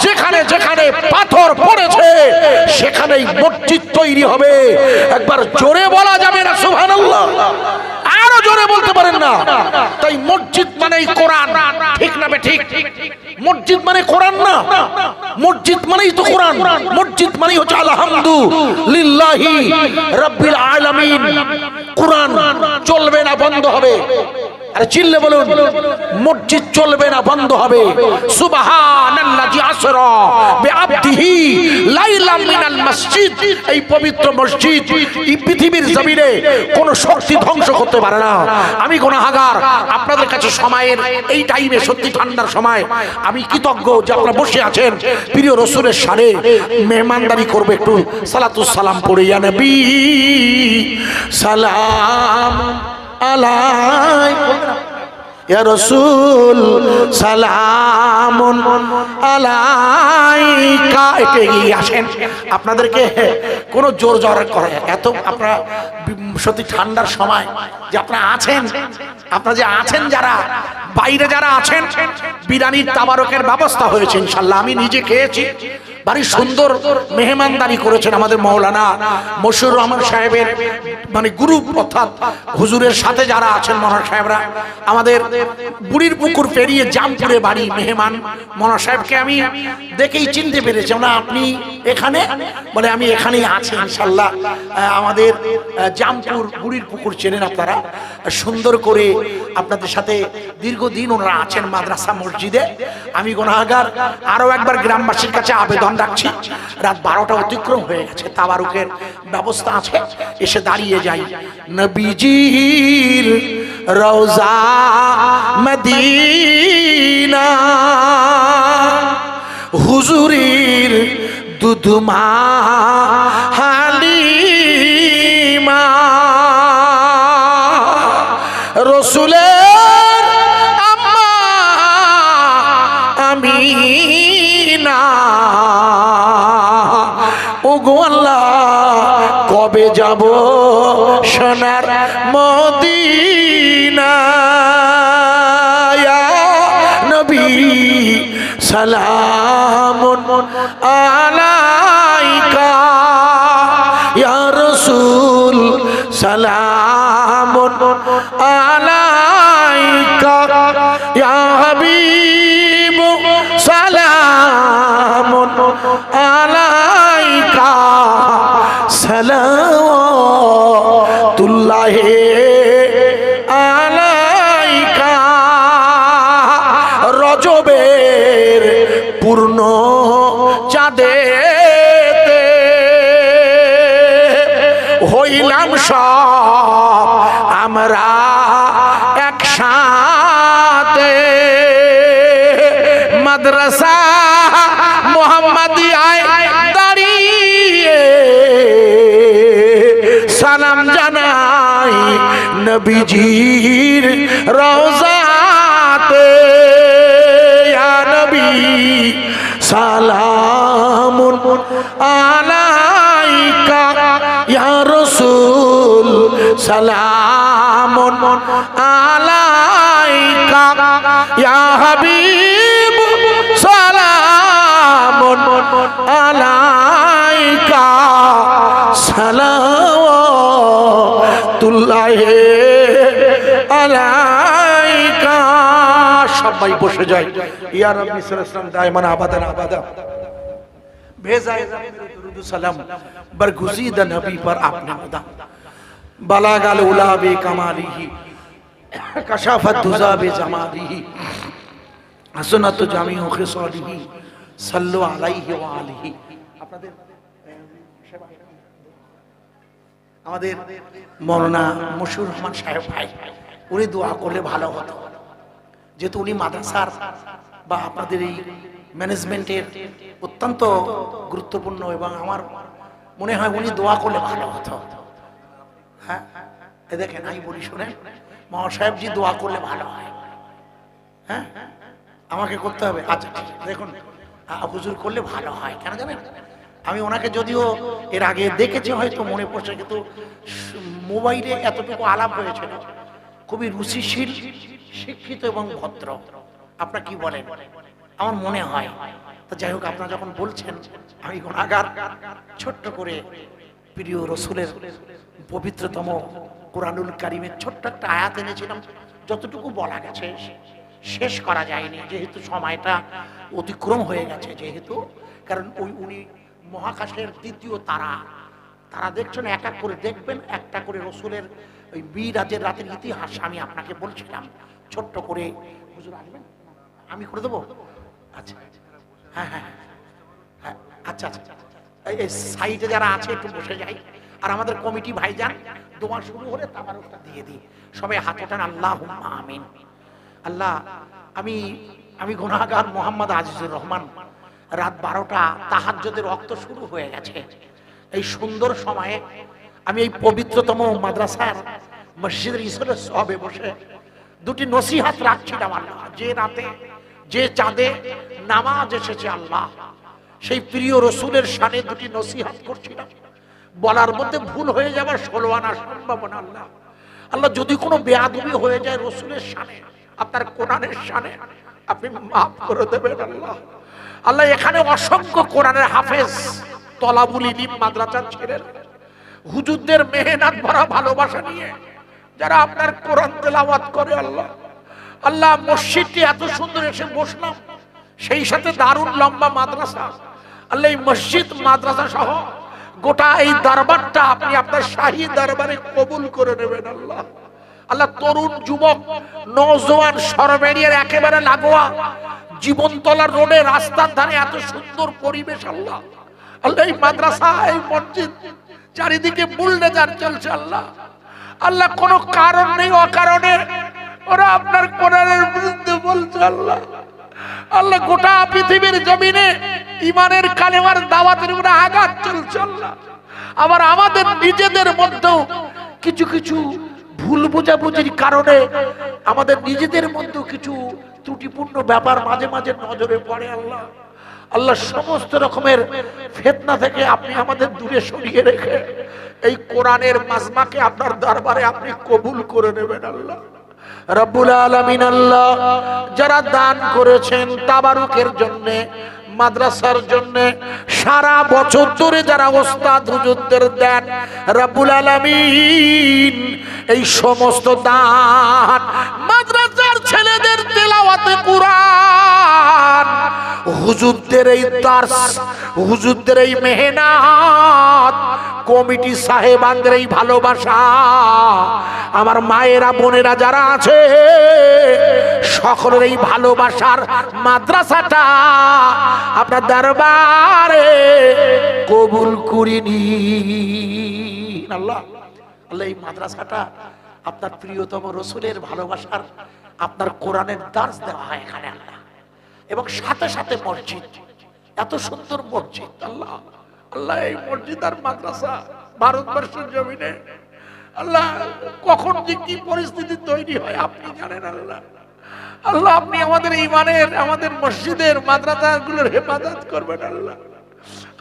যেখানে যেখানে পাথর পড়েছে সেখানেই মসজিদ তৈরি হবে। একবার জোরে বলা যাবে না সুবহানাল্লাহ? আরো জোরে বলতে পারেন না? তাই মসজিদ মানেই কোরআন, ঠিক না ঠিক? মসজিদ মানে কোরআন না, মসজিদ মানেই তো কোরআন, মসজিদ মানেই হচ্ছে আলহামদুলিল্লাহি রাব্বিল আলামিন। কোরআন চলবে না, বন্ধ হবে। আরে চিল্লে বলুন, মসজিদ চলবে না, বন্ধ হবে। সুবহানাল্লাযী আসরা বিআবদিহি লাইলাম মিনাল মসজিদ, এই পবিত্র মসজিদ এই পৃথিবীর জমিনে কোন শক্তি ধ্বংস করতে পারে না। আমি গুনাহগার, আপনাদের কাছে সময়ের এই টাইমে, সত্যি ঠান্ডার সময়, আমি কৃতজ্ঞ যে আপনারা বসে আছেন। প্রিয় রাসূলের শানে মেহমানদারি করবে, একটু সালাতুস সালাম পড়ে, ইয়া নবী সালাম আলাইকুম। ইয়া রাসূল সালামুন আলাইকা। একটু এগিয়ে আসেন, আপনাদেরকে কোনো জোর জোর করে এত আপনারা সত্যি ঠান্ডার সময় যে আপনারা আছেন, আপনারা যে আছেন, যারা বাইরে যারা আছেন, বিরিয়ানির তাবারকের ব্যবস্থা হয়েছে ইনশাআল্লাহ। আমি নিজে খেয়েছি, ভারী সুন্দর মেহমানদারি করেছেন আমাদের মাওলানা মশিউর রহমান সাহেবের মানে গ্রুপ, অর্থাৎ হুজুরের সাথে যারা আছেন মনোহর সাহেবরা। আমাদের বুড়ির পুকুর পেরিয়ে জামপুরে বাড়ি মেহমান মনোহর সাহেবকে আমি দেখেই চিনতে পেরেছি না, আপনি এখানে? বলে আমি এখানেই আছি ইনশাআল্লাহ। আমাদের জামপুর বুড়ির পুকুর চেনেন আপনারা, সুন্দর করে আপনাদের সাথে দীর্ঘদিন ওনারা আছেন মাদ্রাসা মসজিদে। আমি গুনাহগার, আরো একবার গ্রামবাসীর কাছে আবেদন রাখছি, রাত 12টা অতিক্রম হয়ে গেছে, তাবারুকের ব্যবস্থা আছে, এসে দাঁড়িয়ে যাই। নবীজির রওজা মদিনা, হুজুরির দুধমা হালিমা, রসুলের আম্মা আমিনা। ওগো আল্লাহ, কবে যাব সোনার মদিনা? ইয়া নবী সালামুন আলাইকা, ইয়া রাসূল সালামুন আলাইকা, ইয়া হাবিব সালামুন আলাইকা, সালাওয়াতুল্লাহ আলাইকা। রজবের পূর্ণ চাঁদেতে হইলাম সব আমরা একসাথে, মাদ্রাসা মুহাম্মাদিয়ায় দাঁড়িয়ে সালাম জানাই নবীজির রওজাতে। ইয়া নবী সালামুন আলাইকা, ইয়া রাসূল সালামুন আলাইকা, ইয়া হাবিব সালামুন আলাইকা, সালাওয়াতুল্লাহ আলাইকা। সবাই বসে যায়। ইয়া রাব্বি সাল্লাল্লাহু দাইমান আবাদান আবাদা, भेजाए दुरूद सलाम बरगुज़ीदा नबी पर आपने मदा, बलागल उला बे कमालिही, कशाफत दुज़ा बे जमालिही, हसनत जामिउ खिसालिही, सल्लु अलैहि व आलिही। আপনাদের আমাদের মওলানা মশিউর রহমান সাহেব ভাই, উনি দোয়া করলে ভালো হতো, যেহেতু উনি মাদ্রাসার বা আপনাদের এই ম্যানেজমেন্টের অত্যন্ত গুরুত্বপূর্ণ, এবং আমার মনে হয় উনি দোয়া করলে ভালো হতো। হ্যাঁ, এ দেখেন আমি বলি শোনেন, মওলানা সাহেবজি দোয়া করলে ভালো হয়। হ্যাঁ, আমাকে করতে হবে? আচ্ছা দেখুন, হুজুর করলে ভালো হয়। কেন জানেন, আমি ওনাকে যদিও এর আগে দেখেছি, হয়তো মনে পড়ছে, কিন্তু মোবাইলে এতটুকু আলাপ হয়েছিল। খুবই রুচিশীল, শিক্ষিত এবং ভদ্র। আপনার কি বলেন? আমার মনে হয়। তো যাই হোক, আপনারা যখন বলছেন, আমি গুনাহগার, ছোট্ট করে প্রিয় রসুলের পবিত্রতম কোরআনুল কারীমের ছোট্ট একটা আয়াত এনেছিলাম, যতটুকু বলা গেছে শেষ করা যায়নি, যেহেতু সময়টা অতিক্রম হয়ে গেছে, যেহেতু কারণ উনি মহাকাশের দ্বিতীয় তারা। তারা দেখছেন, এক এক করে দেখবেন, একটা করে রসুলের ওই মিরাজের রাতের ইতিহাস আমি আপনাকে বলছিলাম ছোট্ট করে। হুজুর আসবেন, আমি করে দেবো? আচ্ছা হ্যাঁ হ্যাঁ হ্যাঁ, আচ্ছা আচ্ছা, এই সাইডে যারা আছে একটু বসে যাই। আর আমাদের কমিটি ভাইজান দোয়া শুরু হলে তাবারকটা দিয়ে দিই। সবাই হাত ওঠান, আল্লাহুম্মা আমিন। আল্লাহ, আমি গুনাহগার মোহাম্মদ আজিজুর রহমান, রাত 12টা তাহাজ্জুদের ওয়াক্ত শুরু হয়ে গেছে। এই সুন্দর সময়ে আমি এই পবিত্রতম মাদ্রাসার মসজিদের ইসরের সবে বসে দুটি নসিহত রাখছিলাম আল্লাহ, যে রাতে যে চাঁদে নামাজ এসেছে আল্লাহ, সেই প্রিয় রসুলের শানে দুটি নসিহত করছিলাম। বলার মধ্যে ভুল হয়ে যাবার 16 আনা সম্ভাবনা আল্লাহ। আল্লাহ যদি কোনো বেয়াদবি হয়ে যায় রসুলের শানে, আপনার কোরআনের শানে, আপনি মাফ করে দেবেন আল্লাহ। আল্লাহ এখানে অসংখ্য কোরআনের হাফেজ, তলাবুল ইলম মাদ্রাসার ছেলেরা, হুজুরদের মেহনত ভরা ভালোবাসা নিয়ে যারা আপনার কোরআন তেলাওয়াত করে আল্লাহ। আল্লাহ মসজিদটি এত সুন্দর, এসে বসলাম, সেই সাথে দারুণ লম্বা মাদ্রাসা আল্লাহ। এই মসজিদ মাদ্রাসা সহ গোটা এই দরবারটা আপনি আপনার শাহী দরবারে কবুল করে নেবেন আল্লাহ। আল্লাহ তরুণ যুবক নওজোয়ান সরবেরিয়ার একেবারে লাগোয়া জীবনতলা রোডে রাস্তার ধারে এত সুন্দর পরিবেশ আল্লাহ। আল্লাহ এই মাদ্রাসা এই মসজিদ চারিদিকে বুলডোজার চলছে আল্লাহ। আল্লাহ কোনো কারণ নেই অকারণে ওরা আপনার কোরআনের বিরুদ্ধে বলছে আল্লাহ। আল্লাহ গোটা পৃথিবীর জমিনে ইমানের কালেমার দাওয়াতের উপরে আঘাত চলছে আল্লাহ। আবার আমাদের নিজেদের মধ্যেও কিছু কিছু ভুল বোঝাবুঝির কারণে আমাদের নিজেদের মধ্যেও কিছু ত্রুটিপূর্ণ ব্যাপার মাঝে মাঝে নজরে পড়ে আল্লাহ। আল্লাহ সমস্ত রকমের ফিতনা থেকে আপনি আমাদের দূরে সরিয়ে রেখে এই কোরআনের মাজমাকে আপনার দরবারে আপনি কবুল করে নেবেন আল্লাহ। রব্বুল আলামিন আল্লাহ যারা দান করেছেন তাবারুকের জন্য, মাদ্রাসার জন্য, সারা বছর ধরে যারা ওস্তাদ হুজুরদের দেন, রব্বুল আলামিন এই সমস্ত দান মাদ্রাসার ছেলেদের তেলাওয়াতে কুরআন, হুজুরদের এই দার্স, হুজুরদের এই মেহনত, কমিটি সাহেবানদের এই ভালোবাসা, আমার মায়েরা বোনেরা যারা আছে সকলের এই ভালোবাসার মাদ্রাসাটা আপনার দরবারে কবুল করিনি আল্লাহ। আল্লাহ এই মাদ্রাসাটা আপনার প্রিয়তম রসুলের ভালোবাসার, আপনার কোরআনের দার্স দেওয়া হয় এখানে আল্লাহ। এবং সাথে সাথে মসজিদ, এত সুন্দর মসজিদ আল্লাহ। আল্লাহ এই মসজিদ আর মাদ্রাসা ভারতবর্ষের জমিনে আল্লাহ কখন যে কি পরিস্থিতি তৈরি হয় আপনি জানেন আল্লাহ। আল্লাহ আপনি আমাদের ইমানের, আমাদের মসজিদের মাদ্রাসাগুলোর হেফাজত করবেন আল্লাহ।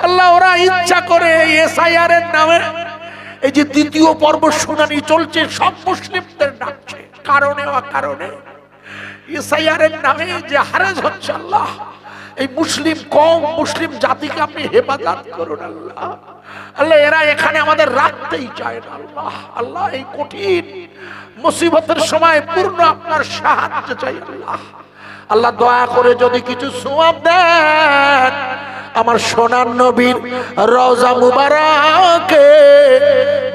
আল্লাহ ওরা ইচ্ছা করে এসআইআর এর নামে এই যে দ্বিতীয় পর্ব শুনানি চলছে, সব মুসলিমদের ডাকছে কারণে অকারণে। এসআইআর এর নামে যে হারাজ হচ্ছে আল্লাহ, এই মুসলিম কওম, মুসলিম জাতিকে আপনি হেফাজত করুন আল্লাহ। আল্লাহ এরা এখানে আমাদের রাখতেই চায় না আল্লাহ। আল্লাহ এই কঠিন মুসিবতের সময় পূর্ণ আপনার সাহায্য চাই আল্লাহ। আল্লাহ দয়া করে যদি কিছু সওয়াব দেন আমার সোনার নবীর রওজা মুবারকে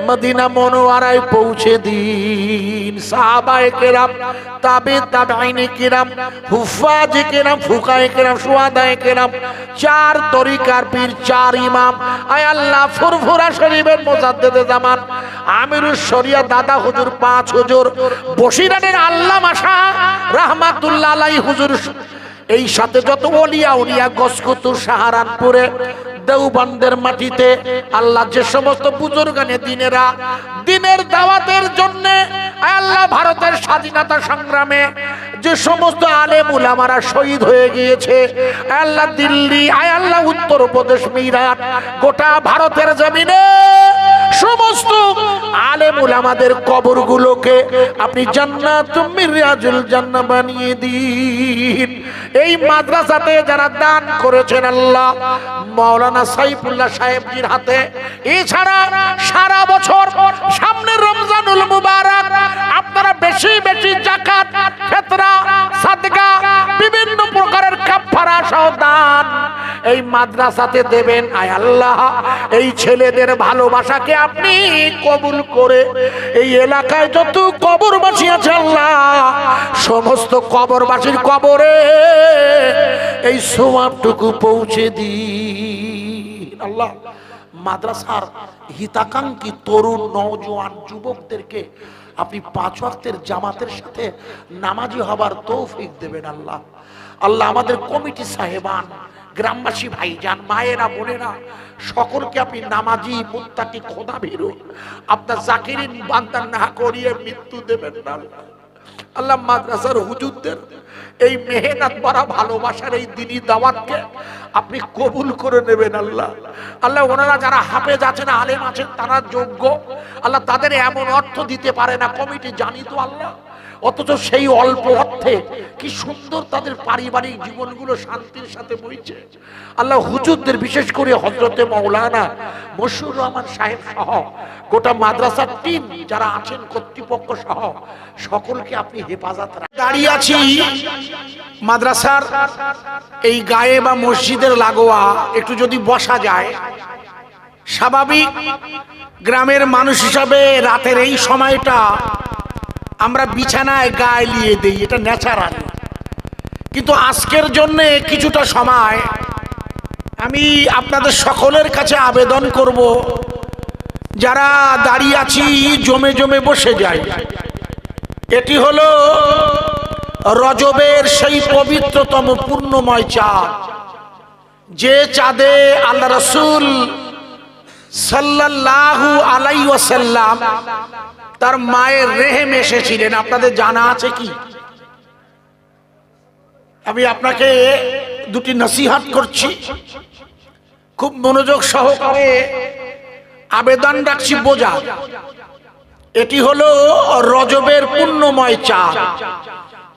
মদিনা মুনওয়ারায় পৌঁছে দিন। সাহাবায়ে কেরাম, তাবে তাবেঈনে কেরাম, হুফাজে কেরাম, ফুকায়ে কেরাম, শুহাদায়ে কেরাম, চার তরিকার পীর, চার ইমাম, আয় আল্লাহ ফুরফুরা শরীফের মুজাদ্দিদে জামান আমিরুশ শরিয়া দাদা হুজুর, 5 হুজুর, বসিরানের আল্লামা শাহ রাহমাতুল্লাহ আলাইহি হুজুর, এই সাথে যত ওলিয়া উলিয়া গসকুতুর সাহারানপুরে দেওবন্দের মাটিতে আল্লাহ যে সমস্ত বুজুর্গানে দিনেরা দিনের দাওয়াতের জন্য আল্লাহ ভারতের স্বাধীনতা সংগ্রামে যে সমস্ত আলেম উলামারা শহীদ হয়ে গিয়েছে আল্লাহ, দিল্লি আয় আল্লাহ, উত্তরপ্রদেশ, মিরাট, গোটা ভারতের জমিনে সমস্ত আলেম উলামাদের কবরগুলোকে আপনি জান্নাতুম মিন রিয়াজিল জান্নাহ বানিয়ে দিন। এই মাদ্রাসাতে যারা দান করেছেন আল্লাহ মাওলানা সাইফুল্লাহ সাহেবজির হাতে, এছাড়া সারা বছর সামনে রমজানুল মুবারক আপনারা বেশি বেশি যাকাত, ফিতরা, সাদকা, বিভিন্ন প্রকারের কাফারা সহ দান এই মাদ্রাসাতে দেবেন। আয় আল্লাহ এই ছেলেদের ভালোবাসাকে আপনি কবুল করে এই এলাকায় যত কবরবাসী আছে আল্লাহ সমস্ত কবরবাসীর কবরে এই সওয়াবটুকু পৌঁছে দিন আল্লাহ। মাদ্রাসার হিতাকাঙ্ক্ষী তরুণ নওজোয়ান যুবকদেরকে আপনি 5 ওয়াক্তের জামাতের সাথে নামাজি হবার তৌফিক দেবেন আল্লাহ। আল্লাহ আমাদের কমিটি সাহেবান, গ্রামবাসী ভাইজান, মায়েরা বোনেরা সকলকে আপনি নামাজি, মুত্তাকি, খোদা ভীরু আপনার জাকিরিন বান্দা না করিয়ে মৃত্যু দেবেন না। আল্লাহ মাদ্রাসার হুজুরদের এই মেহনত ভরা ভালোবাসার এই দ্বীনি দাওয়াতকে আপনি কবুল করে নেবেন আল্লাহ। আল্লাহ ওনারা যারা হাফেজ আছেন, আলেম আছেন, তারা যোগ্য আল্লাহ, তাদের এমন অর্থ দিতে পারে না কমিটি, জানি তো আল্লাহ, অথচ সেই অল্প অর্থে কি সুন্দর তাদের পারিবারিক জীবনগুলো শান্তির সাথে বইছে আল্লাহ। হুজুরদের বিশেষ করে হযরতে মাওলানা মশিউর রহমান সাহেব সহ গোটা মাদ্রাসার টিম যারা আছেন, কর্তৃপক্ষ সহ সকলকে আপনি হেফাজত রাখেন। দাঁড়িয়ে আছি মাদ্রাসার এই গায়ে বা মসজিদের লাগোয়া, একটু যদি বসা যায়। স্বাভাবিক গ্রামের মানুষ হিসাবে রাতের এই সময়টা আমরা বিছানায় গায়ে লিয়ে দেই, এটা ন্যাচারাল। কিন্তু আজকের জন্য কিছুটা সময় আমি আপনাদের সকলের কাছে আবেদন করব, যারা দাঁড়িয়ে আছি জমে জমে বসে যাই। এটি হলো রজবের সেই পবিত্রতম পূর্ণময় চাঁদ, যে চাঁদে আল্লাহ রাসূল সাল্লাল্লাহু আলাইহি ওয়াসাল্লাম তার মায়ের রেহেম এসেছিলেন। আপনাদের জানা আছে কি? আমি আপনাকে দুটি নসিহত করছি, খুব মনোযোগ সহকারে আবেদন রাখছি বোঝা। এটি হলো রজবের পূর্ণময় চাঁদ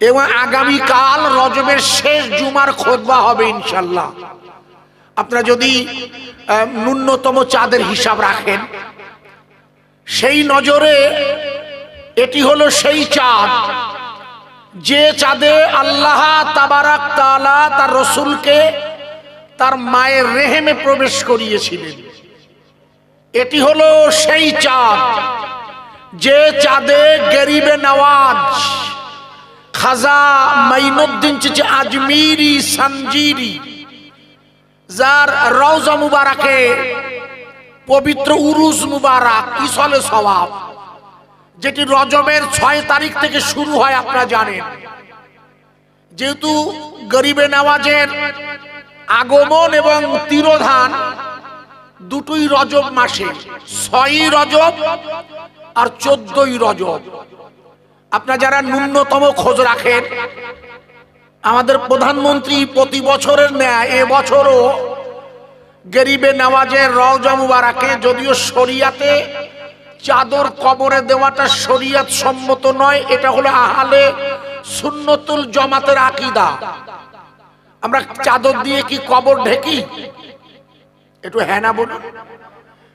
এবং আগামীকাল রজবের শেষ জুমার খুতবা হবে ইনশাআল্লাহ। আপনারা যদি ন্যূনতম চাঁদের হিসাব রাখেন, সেই নজরে এটি হলো সেই চাঁদ যে চাঁদে আল্লাহ তাবারাক তাআলা তার রাসূলকে তার মায়ের রেহেমে প্রবেশ করিয়েছিলেন। এটি হলো সেই চাঁদ যে চাঁদে গরিবে নওয়াজ খাজা মাইনুদ্দিন চিচি আজমিরি সঞ্জিরি, যার রওজা মুবারাকে পবিত্র উরুস মুবারক ইসলে সওয়াব, যেটি রজবের 6 তারিখ থেকে শুরু হয় আপনারা জানেন। যেহেতু গরিবে নওয়াজের আগমন এবং তিরোধান দুটোই রজব মাসে, 6ই রজব আর 14ই রজব। আপনারা যারা ন্যূনতম খোঁজ রাখেন, আমাদের প্রধানমন্ত্রী প্রতি বছরের ন্যায় এবছরও গরিবে নওয়াজের রওজা মুবারকে, যদিও শরিয়াতে চাদর কবরে দেওয়াটা শরিয়ত সম্মত নয়, এটা হলো আহলে সুন্নতুল জামাতের আকীদা। আমরা চাদর দিয়ে কি কবর ঢেকি? একটু হ্যাঁ না বলুন।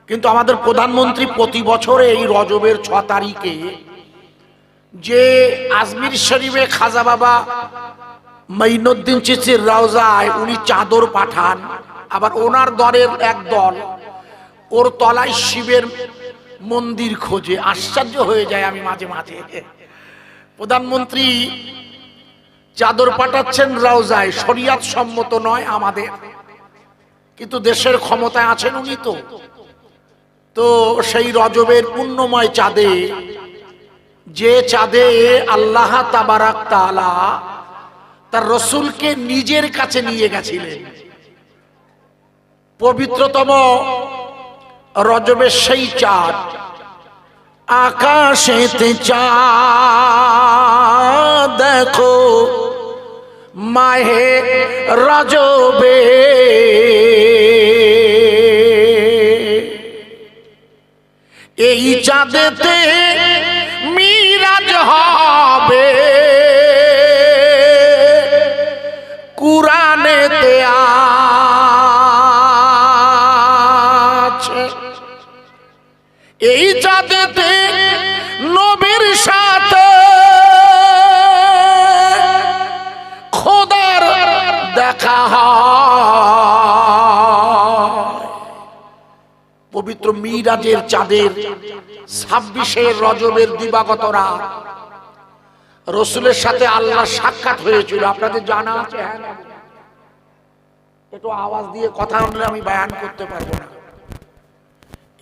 কিন্তু আমাদের প্রধানমন্ত্রী প্রতি বছরে এই রজবের 6 তারিখে যে আজমির শরীফে খাজা বাবা মাইনুদ্দিন চিশতির রওজায় উনি চাদর পাঠান, আবার ওনার দলের এক দল ওর তলায় শিবের মন্দির খোঁজে। আশ্চর্য হয়ে যায় আমি মাঝে মাঝে, প্রধানমন্ত্রী চাদর পাঠাচ্ছেন রওজায়, শরিয়ত সম্মত নয় আমাদের, কিন্তু দেশের ক্ষমতায় আছেন উনি। তো সেই রজবের পুণ্যময় চাঁদে, যে চাঁদে আল্লাহ তাবারাক তাআলা তার রাসূলকে নিজের কাছে নিয়ে গেছিলেন, পবিত্রতম রজবের সেই চাঁদ, আকাশেতে চাঁদ দেখো মাহে রজবে, এই চাঁদেতে মিরাজ হবে, কুরআনেতে আছে। এই চাঁদেতে নবীর সাথে খোদার দেখা হয়। পবিত্র মিরাজের চাঁদের 26শে রজবের দিবাগত রাত রাসূলের সাথে আল্লাহ সাক্ষাৎ হয়েছিল। আপনাদের জানা আছে? হ্যাঁ, একটু আওয়াজ দিয়ে কথা বললে আমি বয়ান করতে পারবো না।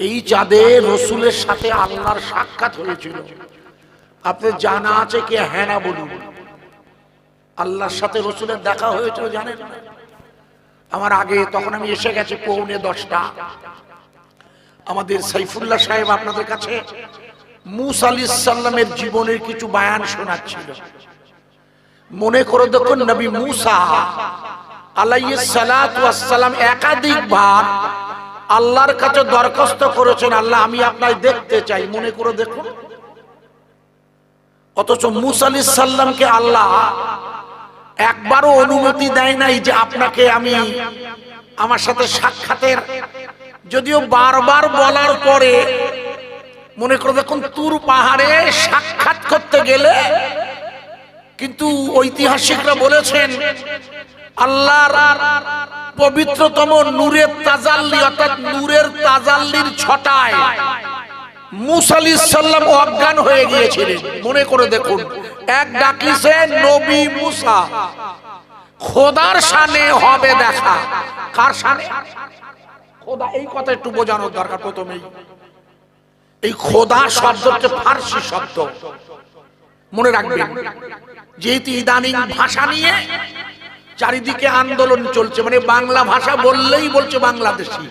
এই চাঁদে রাসূলের সাথে আল্লাহর সাক্ষাৎ হয়েছিল। আপনাদের জানা আছে কি? হ্যাঁ না বলুন। আল্লাহর সাথে রাসূলের দেখা হয়েছিল জানেন? আমার আগে, তখন আমি এসে গেছি 9:45। আমাদের সাইফুল্লাহ সাহেব আপনাদের কাছে মুসা আলাইহিস সালামের জীবনের কিছু বয়ান শোনাচ্ছিল। মনে করে দেখুন, নবী মুসা আলাইহিস সালাতু ওয়াস সালাম একাধিকবার আল্লাহর কাছে দরখাস্ত করেছেন, আল্লাহ আমি আপনাকে দেখতে চাই। মনে করে দেখুন, অথচ মুসা আলাইহিস সালামকে আল্লাহ একবারও অনুমতি দেয় নাই যে আপনাকে আমি আমার সাথে সাক্ষাতের, যদিও বারবার বলার পরে মনে করে দেখুন তুর পাহাড়ে সাক্ষাৎ করতে গেলে, কিন্তু ঐতিহাসিকরা বলেছেন আল্লাহর পবিত্রতম নূরের তাজাল্লি অর্থাৎ নূরের তাজাল্লির ছটায় মুসা আলাইহিস সালাম অজ্ঞান হয়ে গিয়েছিলেন। মনে করে দেখুন, এক ডাকিছে নবী মুসা, খোদার শানে হবে দেখা। কার শানে? খোদা। এই কথা একটু বোঝানোর দরকার প্রথমেই। এই খোদা শব্দটা ফার্সি শব্দ, মনে রাখবেন। যেহেতু ইদানিং ভাষা নিয়ে চারিদিকে আন্দোলন চলছে, মানে বাংলা ভাষা বললেই বলছে বাংলাদেশি,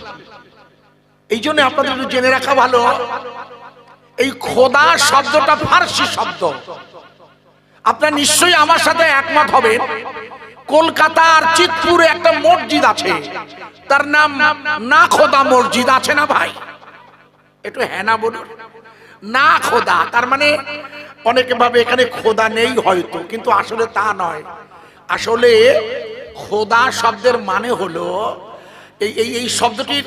এই জন্য আপনাদের একটু জেনে রাখা ভালো, এই খোদা শব্দটা ফার্সি শব্দ। আপনারা নিশ্চয়ই আমার সাথে একমত হবেন, কলকাতার চিতপুরে একটা মসজিদ আছে, তার নাম না খোদা মসজিদ, আছে না ভাই? একটু হ্যাঁ না বলুন। না খোদা তার মানে অনেকে ভাবে এখানে খোদা নেই হয়তো, কিন্তু আসলে তা নয়। আসলে খোদা শব্দের মানে হলো, এই শব্দটির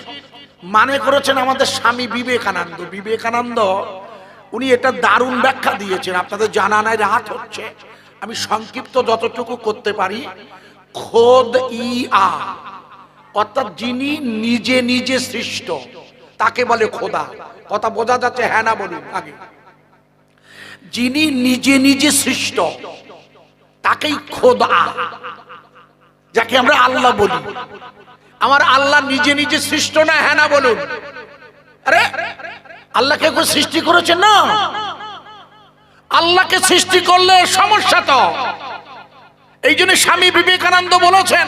মানে করেছেন আমাদের স্বামী বিবেকানন্দ। বিবেকানন্দ উনি এটা দারুণ ব্যাখ্যা দিয়েছেন, আপনাদের জানা নাই, রাত হচ্ছে, আমি সংক্ষিপ্ত যতটুকু করতে পারি। খোদ ইয়া অর্থাৎ যিনি নিজে নিজে সৃষ্ট, তাকে বলে খোদা। কথা বোঝা যাচ্ছে? হ্যাঁ না বলুন আগে। যিনি নিজে নিজে সৃষ্ট তাকেই খোদা, যাকে আমরা আল্লাহ বলি। আমার আল্লাহ নিজে নিজে সৃষ্ট না? হ্যাঁ না বলুন। আরে আল্লাহকে কেউ সৃষ্টি করেছে না? আল্লাহকে সৃষ্টি করলে সমস্যা তো। এই জন্য স্বামী বিবেকানন্দ বলেছেন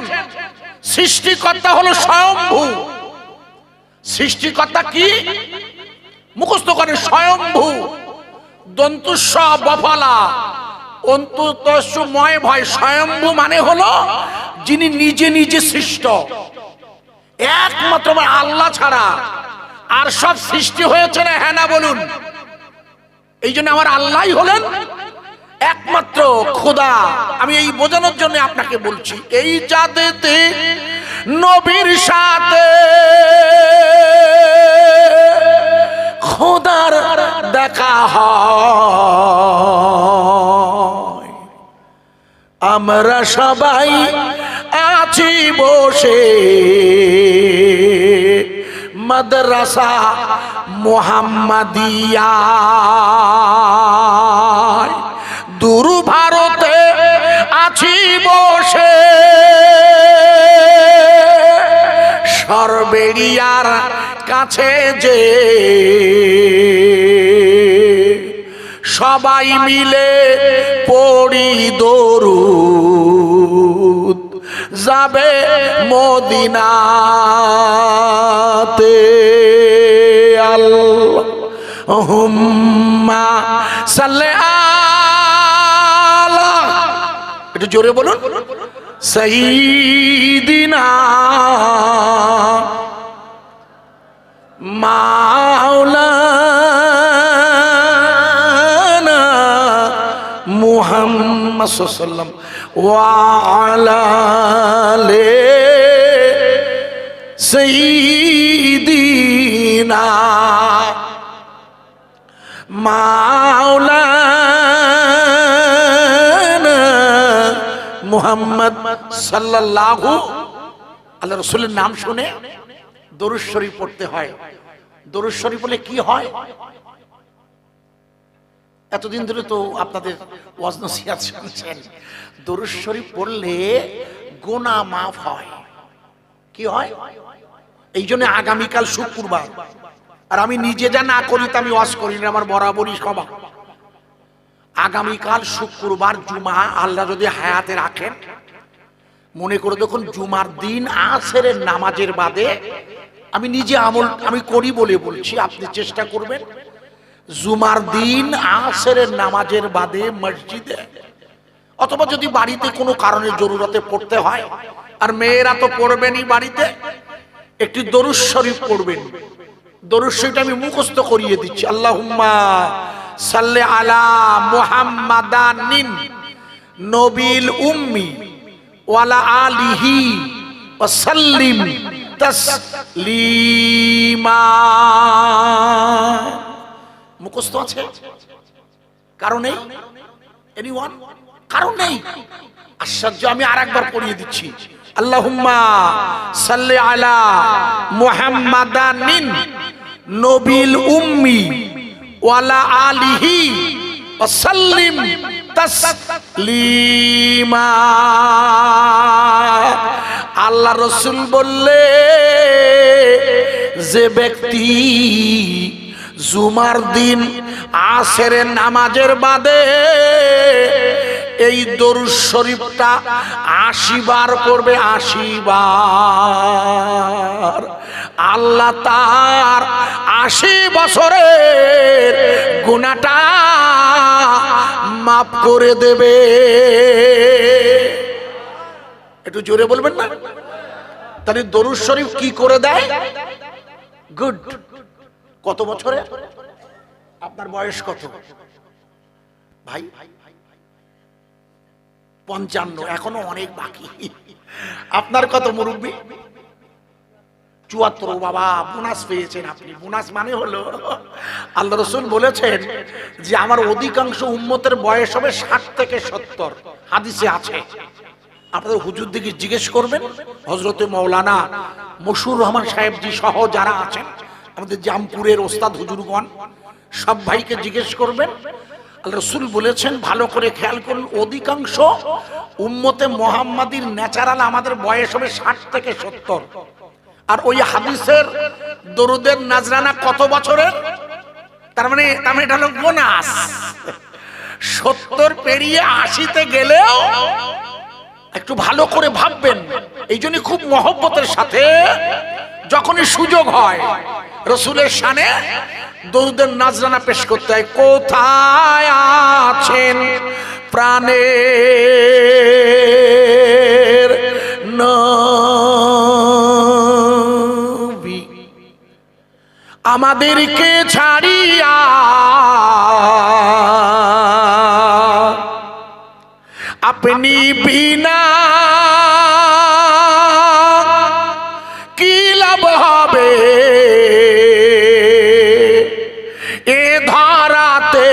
সৃষ্টিকর্তা হলো স্বয়ম্ভু। সৃষ্টিকর্তা কি? মুখস্থ করেন, স্বয়ম্ভু। দন্তুস্ব বফলা অন্ততস্য ময় ভয়। স্বয়ম্ভু মানে হলো যিনি নিজে নিজে সৃষ্ট। একমাত্র আল্লাহ ছাড়া আর সব সৃষ্টি হয়েছে না? হ্যাঁ না বলুন। এই জন্য আমার আল্লাহই হলেন একমাত্র খোদা। আমি এই বোঝানোর জন্য আপনাকে বলছি, এই চাঁদেতে নবীর সাথে খোদার দেখা হয়। আমরা সবাই আছি বসে মাদ্রাসা মুহাম্মাদিয়া, দূর ভারতে আছি বসে সরবেরিয়ার কাছে যে সবাই মিলে পড়ি দরুদ যাবে মদিনাতে। আল্লাহুম্মা সাল্লি আলা, একটু জোরে বলুন, সাইয়্যিদিনা মাওলানা মুহাম্মদ সাল্লাল্লাহু আলাইহি ওয়াসাল্লাম ওয়া আলা আলি সাইয়্যিদিনা মাওলানা মুহাম্মদ সাল্লাল্লাহু আল্লাহ রাসূলের নাম শুনে দরুদ শরীফ পড়তে হয়। দরুদ শরীফ বলে কি হয়? এতদিন ধরে তো আপনাদের ওয়াজ নসিহত শুনছেন, দরুদ শরীফ পড়লে গুনাহ মাফ হয়। কি হয়? এই জন্য আগামীকাল শুক্রবার, আর আমি নিজে যা না করি তা আমি ওয়াজ করি না, আমার বরাবরই স্বভাব। আগামীকাল শুক্রবার জুমা, আল্লাহ যদি হায়াতে রাখেন, মনে করে দেখুন জুমার দিন আসরের নামাজের বাদে আমি নিজে আমল আমি করি বলে বলছি, আপনি চেষ্টা করবেন জুমার দিন আসরের নামাজের বাদে মসজিদে অথবা যদি বাড়িতে কোনো কারণে জরুরতে পড়তে হয়, আর মেয়েরা তো পড়বেনই বাড়িতে, একটি দরুদ শরীফ পড়বেন। দরুদ শরীফটা আমি মুখস্থ করিয়ে দিচ্ছি। আল্লাহুম্মা সাল্লি আলা মুহাম্মাদানিন নবিল উম্মি ওয়ালা আলিহি ওয়া সাল্লিম তাসলিমা। মুখস্থ আছে? কারণ নেই? এনিওয়ান? কারণ নেই? আশ্চর্য, আমি আরেকবার পড়িয়ে দিচ্ছি। আল্লাহুম্মা সাল্লি আলা মুহাম্মাদানিন নবিল উম্মি ওয়ালা আলিহি ওয়া সাল্লিম তাসলিমা। আল্লাহ রাসূল বললে, যে ব্যক্তি জুমার দিন আসরের নামাজের বাদে এই দরুদ শরীফটা ৮০ বার করবে, ৮০ বার, আল্লাহ তার ৮০ বছরের গুনাহটা মাফ করে দেবে। একটু জোরে বলবেন না? তাহলে দরুদ শরীফ কি করে দেয়? গুড। কত বছরে? আপনার বয়স কত ভাই? ৫৫। এখনো অনেক বাকি। আপনার কত মুরব্বী? ৭৪। বাবা, বোনাস পেয়েছেন আপনি। বোনাস মানে হলো, আল্লাহ রাসূল বলেছেন যে আমার অধিকাংশ উম্মতের বয়স হবে ৬০ থেকে ৭০। হাদিসে আছে। আপনাদের হুজুর দিকে জিজ্ঞেস করবেন, হযরতে মাওলানা মশহুর রহমান সাহেবজি সহ যারা আছেন, আমাদের জামপুরের ওস্তাদ হুজুরগণ, সব ভাইকে জিজ্ঞেস করবেন। আল্লাহ রাসূল বলেছেন, ভালো করে খেয়াল করুন, অধিকাংশ উম্মতে মুহাম্মাদির ন্যাচারাল আমাদের বয়স হবে ৬০ থেকে ৭০। আর ওই হাদিসের দরুদের নাজরানা কত বছরের? তার মানে এটা হলো বোনাস। ৭০ পেরিয়ে ৮০-তে গেলেও একটু ভালো করে ভাববেন। এই জন্য খুব মহব্বতের সাথে যখনই সুযোগ হয় রাসূলের শানে দরুদের নাজরানা পেশ করতে হয়। কোথায় আছেন প্রাণের নবী, আমাদেরকে ছাড়িয়া আপনি বিনা কি লাভ হবে, এ ধারাতে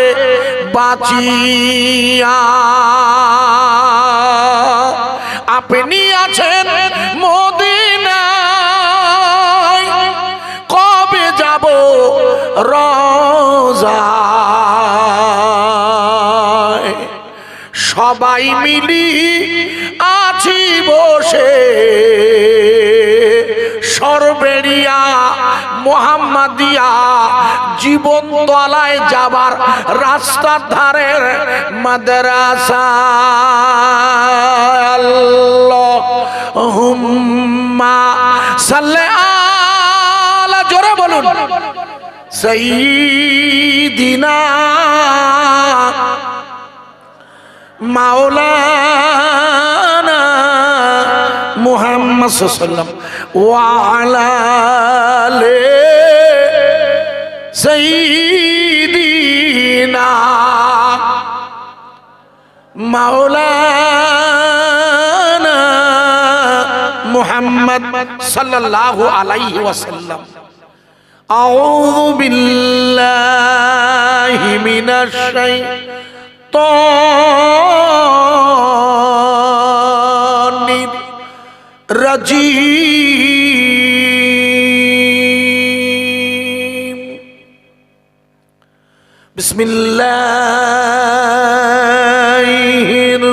বাঁচিয়া। আপনি আছেন মদিনায়, কবে যাব রওজায়, সবাই মিলি আছি বসে সরবেরিয়া মুহাম্মাদিয়া জীবন তলায় যাবার রাস্তার ধারের মাদ্রাসা। আল্লাহুম্মা সাল্লি আলা, জোরে বলুন, সাইয়্যিদিনা মাওলানা মুহাম্মদ সাল্লাল্লাহু আলাইহি ওয়াসাল্লাম ওয়া আলা আলি সাইয়্যিদিনা মাওলানা মুহাম্মদ সাল্লাল্লাহু আলাইহি ওয়াসাল্লাম। আউযু বিল্লাহি মিনাশ শাইতানির রাজিম। বিসমিল্লাহির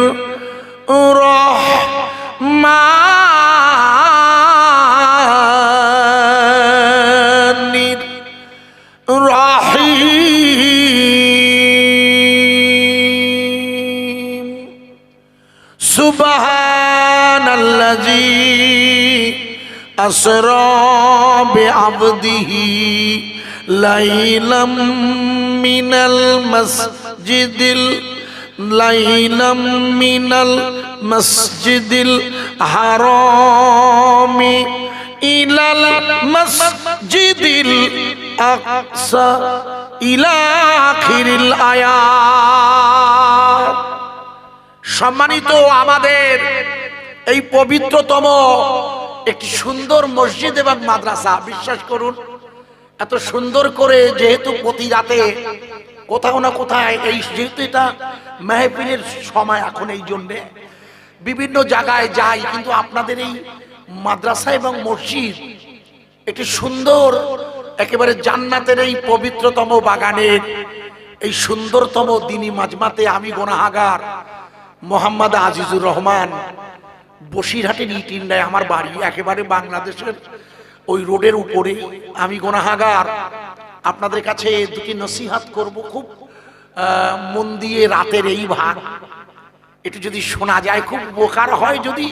রহমানির রহিম। সুবহানাল্লাযী আসরা বিআবদিহি লাইলাম মিনাল মসজিদিল লাইলাম মিনাল মসজিদিল হারামি ইলাল মসজিদিল আকসা ইলা আখিরিল আয়াত। সম্মানিত, আমাদের এই পবিত্রতম একটি সুন্দর মসজিদ এবং মাদ্রাসা, বিশ্বাস করুন এত সুন্দর করে, যেহেতু প্রতি রাতে কোথাও না কোথায় এই, যেহেতু এটা মেহফিলের সময় এখন, এই জন্যে বিভিন্ন জায়গায় যাই, কিন্তু আপনাদের এই মাদ্রাসা এবং মসজিদ একটি সুন্দর, একেবারে জান্নাতের এই পবিত্রতম বাগানের এই সুন্দরতম দিনী মাজমাতে আমি গুনাহগার মোহাম্মদ আজিজুর রহমান, বসিরহাটের ইটিন্ডায় আমার বাড়ি, একেবারে বাংলাদেশের ওই রোডের উপরে। আমি গুনাহগার, আপনাদের কাছে দুটি নসিহত করব, খুব মন দিয়ে। রাতের এই ভাগ একটু যদি শোনা যায় খুব উপকার হয়। যদি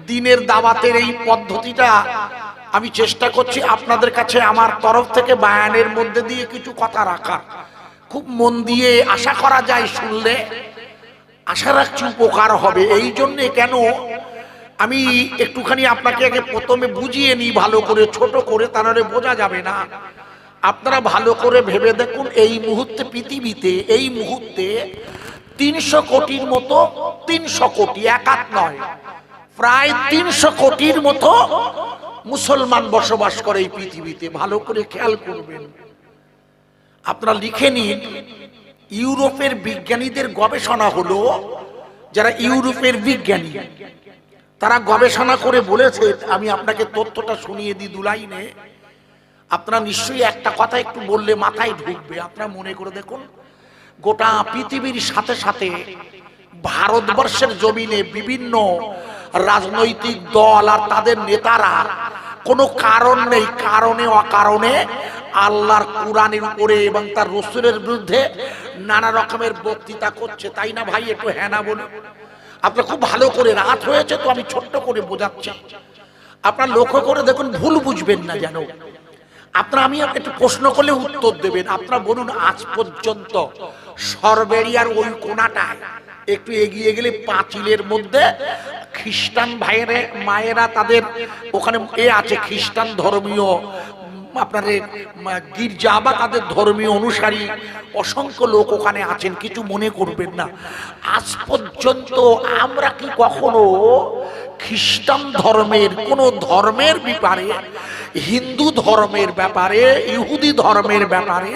দিনের দাওয়াতের এই পদ্ধতিটা আমি চেষ্টা করছি আপনাদের কাছে আমার তরফ থেকে বায়ানের মধ্যে দিয়ে কিছু কথা রাখার, খুব মন দিয়ে, আশা করা যায় শুনলে আশা রাখছি উপকার হবে। এই জন্যে কেন আমি একটুখানি আপনাকে আগে প্রথমে বুঝিয়ে নিই ভালো করে, ছোট করে, তাহলে বোঝা যাবে না। আপনারা ভালো করে ভেবে দেখুন, এই মুহূর্তে পৃথিবীতে, এই মুহূর্তে 300 কোটির মতো, 300 কোটি, একাত নয়, প্রায় 300 কোটির মতো মুসলমান বসবাস করে এই পৃথিবীতে। ভালো করে খেয়াল করবেন, আপনারা লিখে নিন। ইউরোপের বিজ্ঞানীদের গবেষণা হলো, যারা ইউরোপের বিজ্ঞানী তারা গবেষণা করে বলেছে, আমি আপনাকে তথ্যটা শুনিয়ে দিই দু লাইনে। আপনারা নিশ্চয়ই একটা কথা একটু বললে মাথায় ঢুকবে। আপনারা মনে করে দেখুন, গোটা পৃথিবীর সাথে সাথে ভারতবর্ষের জমিনে বিভিন্ন রাজনৈতিক দল আর তাদের নেতারা কোনো কারণ নেই, কারণে অকারণে আল্লাহর কোরআনের উপরে এবং তার রাসূলের বিরুদ্ধে নানা রকমের বক্তৃতা করছে, তাই না ভাই? একটু হ্যাঁ না বলুন। আপনারা খুব ভালো করে, রাত হয়েছে তো আমি ছোট্ট করে বোঝাচ্ছি, আপনারা লক্ষ্য করে দেখুন, ভুল বুঝবেন না যেন। আপনারা, আমি একটু প্রশ্ন করলে উত্তর দেবেন। আপনারা বলুন, আজ পর্যন্ত সরবেরিয়ার ওই কোনাটায় একটু এগিয়ে গেলে পাঁচিলের মধ্যে খ্রিস্টান ভাইয়েরা, মায়েরা, তাদের ওখানে আছে খ্রিস্টান ধর্মীয় আপনাদের গির্জা বা তাদের ধর্মীয় অনুসারী অসংখ্য লোক ওখানে আছেন, কিছু মনে করবেন না। আজ পর্যন্ত আমরা কি কখনো খ্রিস্টান ধর্মের কোন ধর্মের ব্যাপারে, হিন্দু ধর্মের ব্যাপারে, ইহুদি ধর্মের ব্যাপারে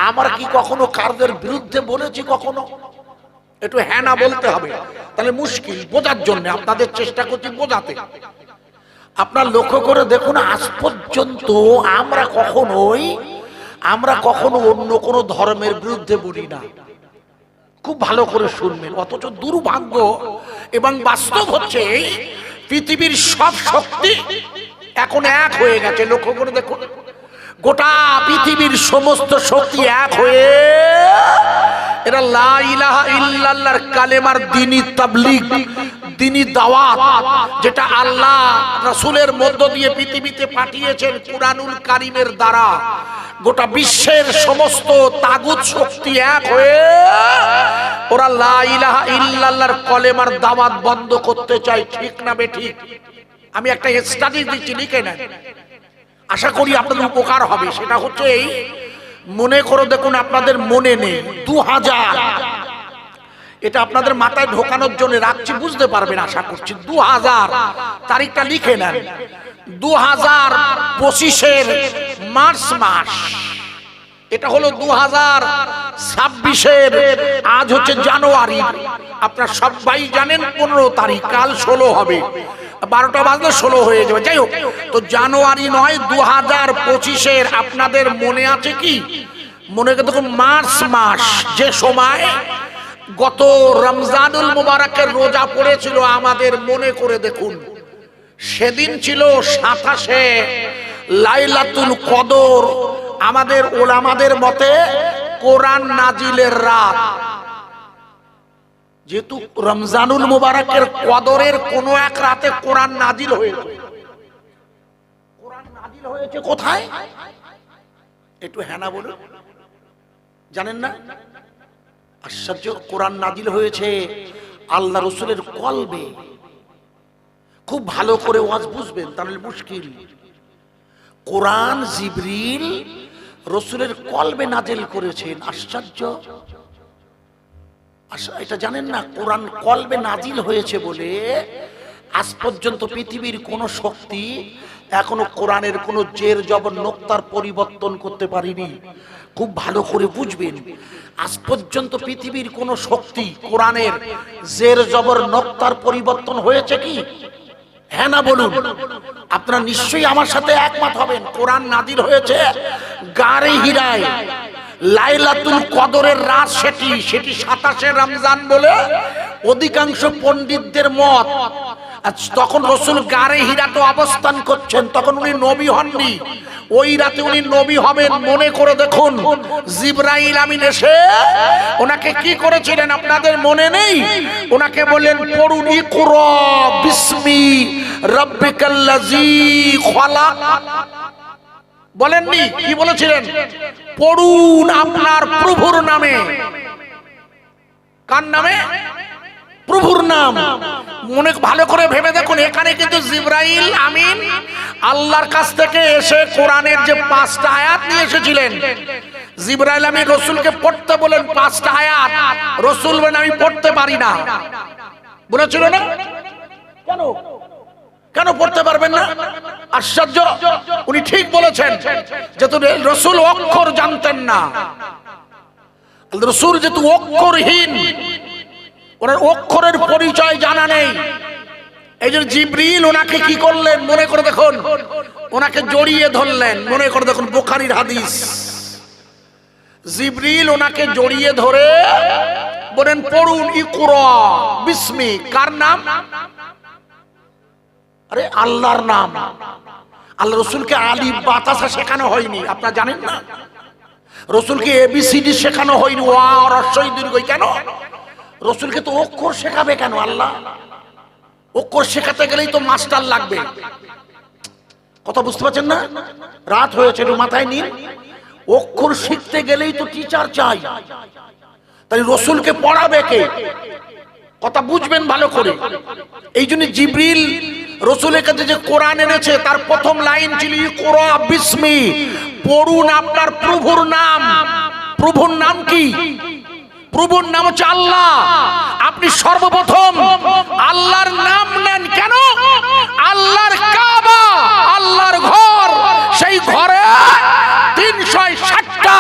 আমরা কি কখনো কারদের বিরুদ্ধে বলেছি কখনো? একটু হ্যাঁ না বলতে হবে, তাহলে মুশকিল বোঝার জন্য আপনাদের চেষ্টা করছি বোঝাতে। আপনার লক্ষ্য করে দেখুন, আজ পর্যন্ত আমরা কখনো অন্য কোন ধর্মের বিরুদ্ধে বলি না। খুব ভালো করে শুনবেন। অথচ দুর্ভাগ্য এবং বাস্তব হচ্ছে, পৃথিবীর সব শক্তি এখন এক হয়ে গেছে। লক্ষ্য করে দেখুন, গোটা পৃথিবীর সমস্ত শক্তি এক হয়ে এরা লা ইলাহা ইল্লাল্লাহর কালেমার দ্বীনি তাবলীগ, দ্বীনি দাওয়াত, যেটা আল্লাহ রাসূলের মধ্য দিয়ে পৃথিবীতে পাঠিয়েছেন কুরআনুল কারীমের দ্বারা, গোটা বিশ্বের সমস্ত তাগুত শক্তি এক হয়ে ওরা লা ইলাহা ইল্লাল্লাহর কালেমার দাওয়াত বন্ধ করতে চায়। ঠিক না বেঠিক? আমি একটা স্টাডি দিচ্ছি, লিখে নেন, আশা করি আপনাদের উপকার হবে। সেটা হচ্ছে এই, মনে করে দেখুন, আপনাদের মনে নেই 2000, এটা আপনাদের মাথায় ঢোকানোর জন্য রাখছি, বুঝতে পারবেন আশা করছি। 2000 তারিখটা লিখে নেন। 2025-এর মার্চ মাস, এটা হলো 2026-এর, আজ হচ্ছে জানুয়ারি, আপনারা সবাই জানেন 15 তারিখ, কাল 16 হবে, 12টা বাজলে 16 হয়ে যাবে। যাই হোক, তো জানুয়ারি নয়, 2025-এর আপনাদের মনে আছে কি? মনে করে দেখুন, মার্চ মাস, যে সময় গত রমজানুল মুবারকের রোজা পড়েছিল আমাদের, মনে করে দেখুন, সেদিন ছিল 27-এ লাইলাতুল কদর, আমাদের ওলামাদের মতে কোরআন নাজিলের রাত। যেহেতু রমজানুল মুবারকের কদরের কোন এক রাতে কোরআন নাজিল হয়েছে। কোরআন নাজিল হয়েছে কোথায়? একটু হ্যাঁ না বলুন। জানেন না? আশ্চর্য, কোরআন নাজিল হয়েছে আল্লাহ রসুলের কলবে। খুব ভালো করে ওয়াজ বুঝবেন, তাহলে মুশকিল। কোরআন জিবরিল রসুলের কলবে নাজিল করেছেন। আশ্চর্য, এটা জানেন না? কোরআন কলবে নাজিল হয়েছে বলে আজ পর্যন্ত পৃথিবীর কোন শক্তি এখনো কোরআনের কোন জের জবর নোক্তার পরিবর্তন করতে পারেনি। খুব ভালো করে বুঝবেন, আজ পর্যন্ত পৃথিবীর কোন শক্তি কোরআনের জের জবর নোক্তার পরিবর্তন হয়েছে কি? হ্যাঁ না বলুন। আপনারা নিশ্চয়ই আমার সাথে একমত হবেন। কোরআন নাজিল হয়েছে গারে হিরায়, লাইলাতুল কদরের রাত, সেটি 27শে রমজান বলে অধিকাংশ পণ্ডিতদের মত। তখন রসুল গারে হিরাতে অবস্থান করছেন, তখন উনি নবী হননি। ওই রাতে উনি নবী হবেন মনে করে দেখুন, জিবরাইল আমিন এসে ওনাকে কি করেছিলেন আপনাদের মনে নেই? ওনাকে বললেন পড়ুন, ইকরা বিসমি রাব্বিকাল্লাযী খলাক। বলেননি? কি বলেছিলেন? পড়ুন আপনার প্রভুর নামে। কার নামে? প্রভুর নাম। মনে ভালো করে ভেবে দেখুন, এখানে কিন্তু জিবরাইল আমিন আল্লাহর কাছ থেকে এসে কোরআনের যে 5টা আয়াত নিয়ে এসেছিলেন, জিবরাইল আমিন রসুলকে পড়তে বলেন 5টা আয়াত। রসুল বলেন আমি পড়তে পারি না। বলেছিল না? কেন কেন পড়তে পারবেন না? আশ্চর্য, উনি ঠিক বলেছেন। যেহেতু রসুল অক্ষর জানতেন না, রসুল যেহেতু অক্ষরহীন, ওনার অক্ষরের পরিচয় জানা নেই, এই জন্য জিবরিল ওনাকে কি করলেন মনে করে দেখুন, ওনাকে জড়িয়ে ধরলেন। মনে করে দেখুন বুখারীর হাদিস, জিবরিল ওনাকে জড়িয়ে ধরে বলেন পড়ুন ইকরা বিসমি। কার নাম? আরে আল্লাহর নাম। আল্লাহ রসুলকে আলিফ বাতাসা শেখানো হয়নি, আপনারা জানেন না? রসুলকে এবিসিডি শেখানো হয়নি, ওয়া হ্রস্বই দীর্ঘ। কেন? রসুলকে তো অক্ষর শেখাবে কেন আল্লাহ? অক্ষর শেখাতে গেলেই তো মাস্টার লাগবে। কথা বুঝতে পারছেন না? রাত হয়েছে, একটু মাথায় নিন। অক্ষর শিখতে গেলেই তো টিচার চাই, তাই রসুলকে পড়াবে কে? কথা বুঝবেন ভালো করে। এই জন্য জিবরিল রসুলের কাছে যে কোরআন এনেছে তার প্রথম লাইন ছিল ইকরা বিসমি, পড়ুন আপনার প্রভুর নাম। প্রভুর নাম কি? প্রভুর নাম হচ্ছে আল্লাহ। আপনি সর্বপ্রথম আল্লাহর নাম নেন। কেন? আল্লাহর কাবা, আল্লাহর ঘর, সেই ঘরে 360টা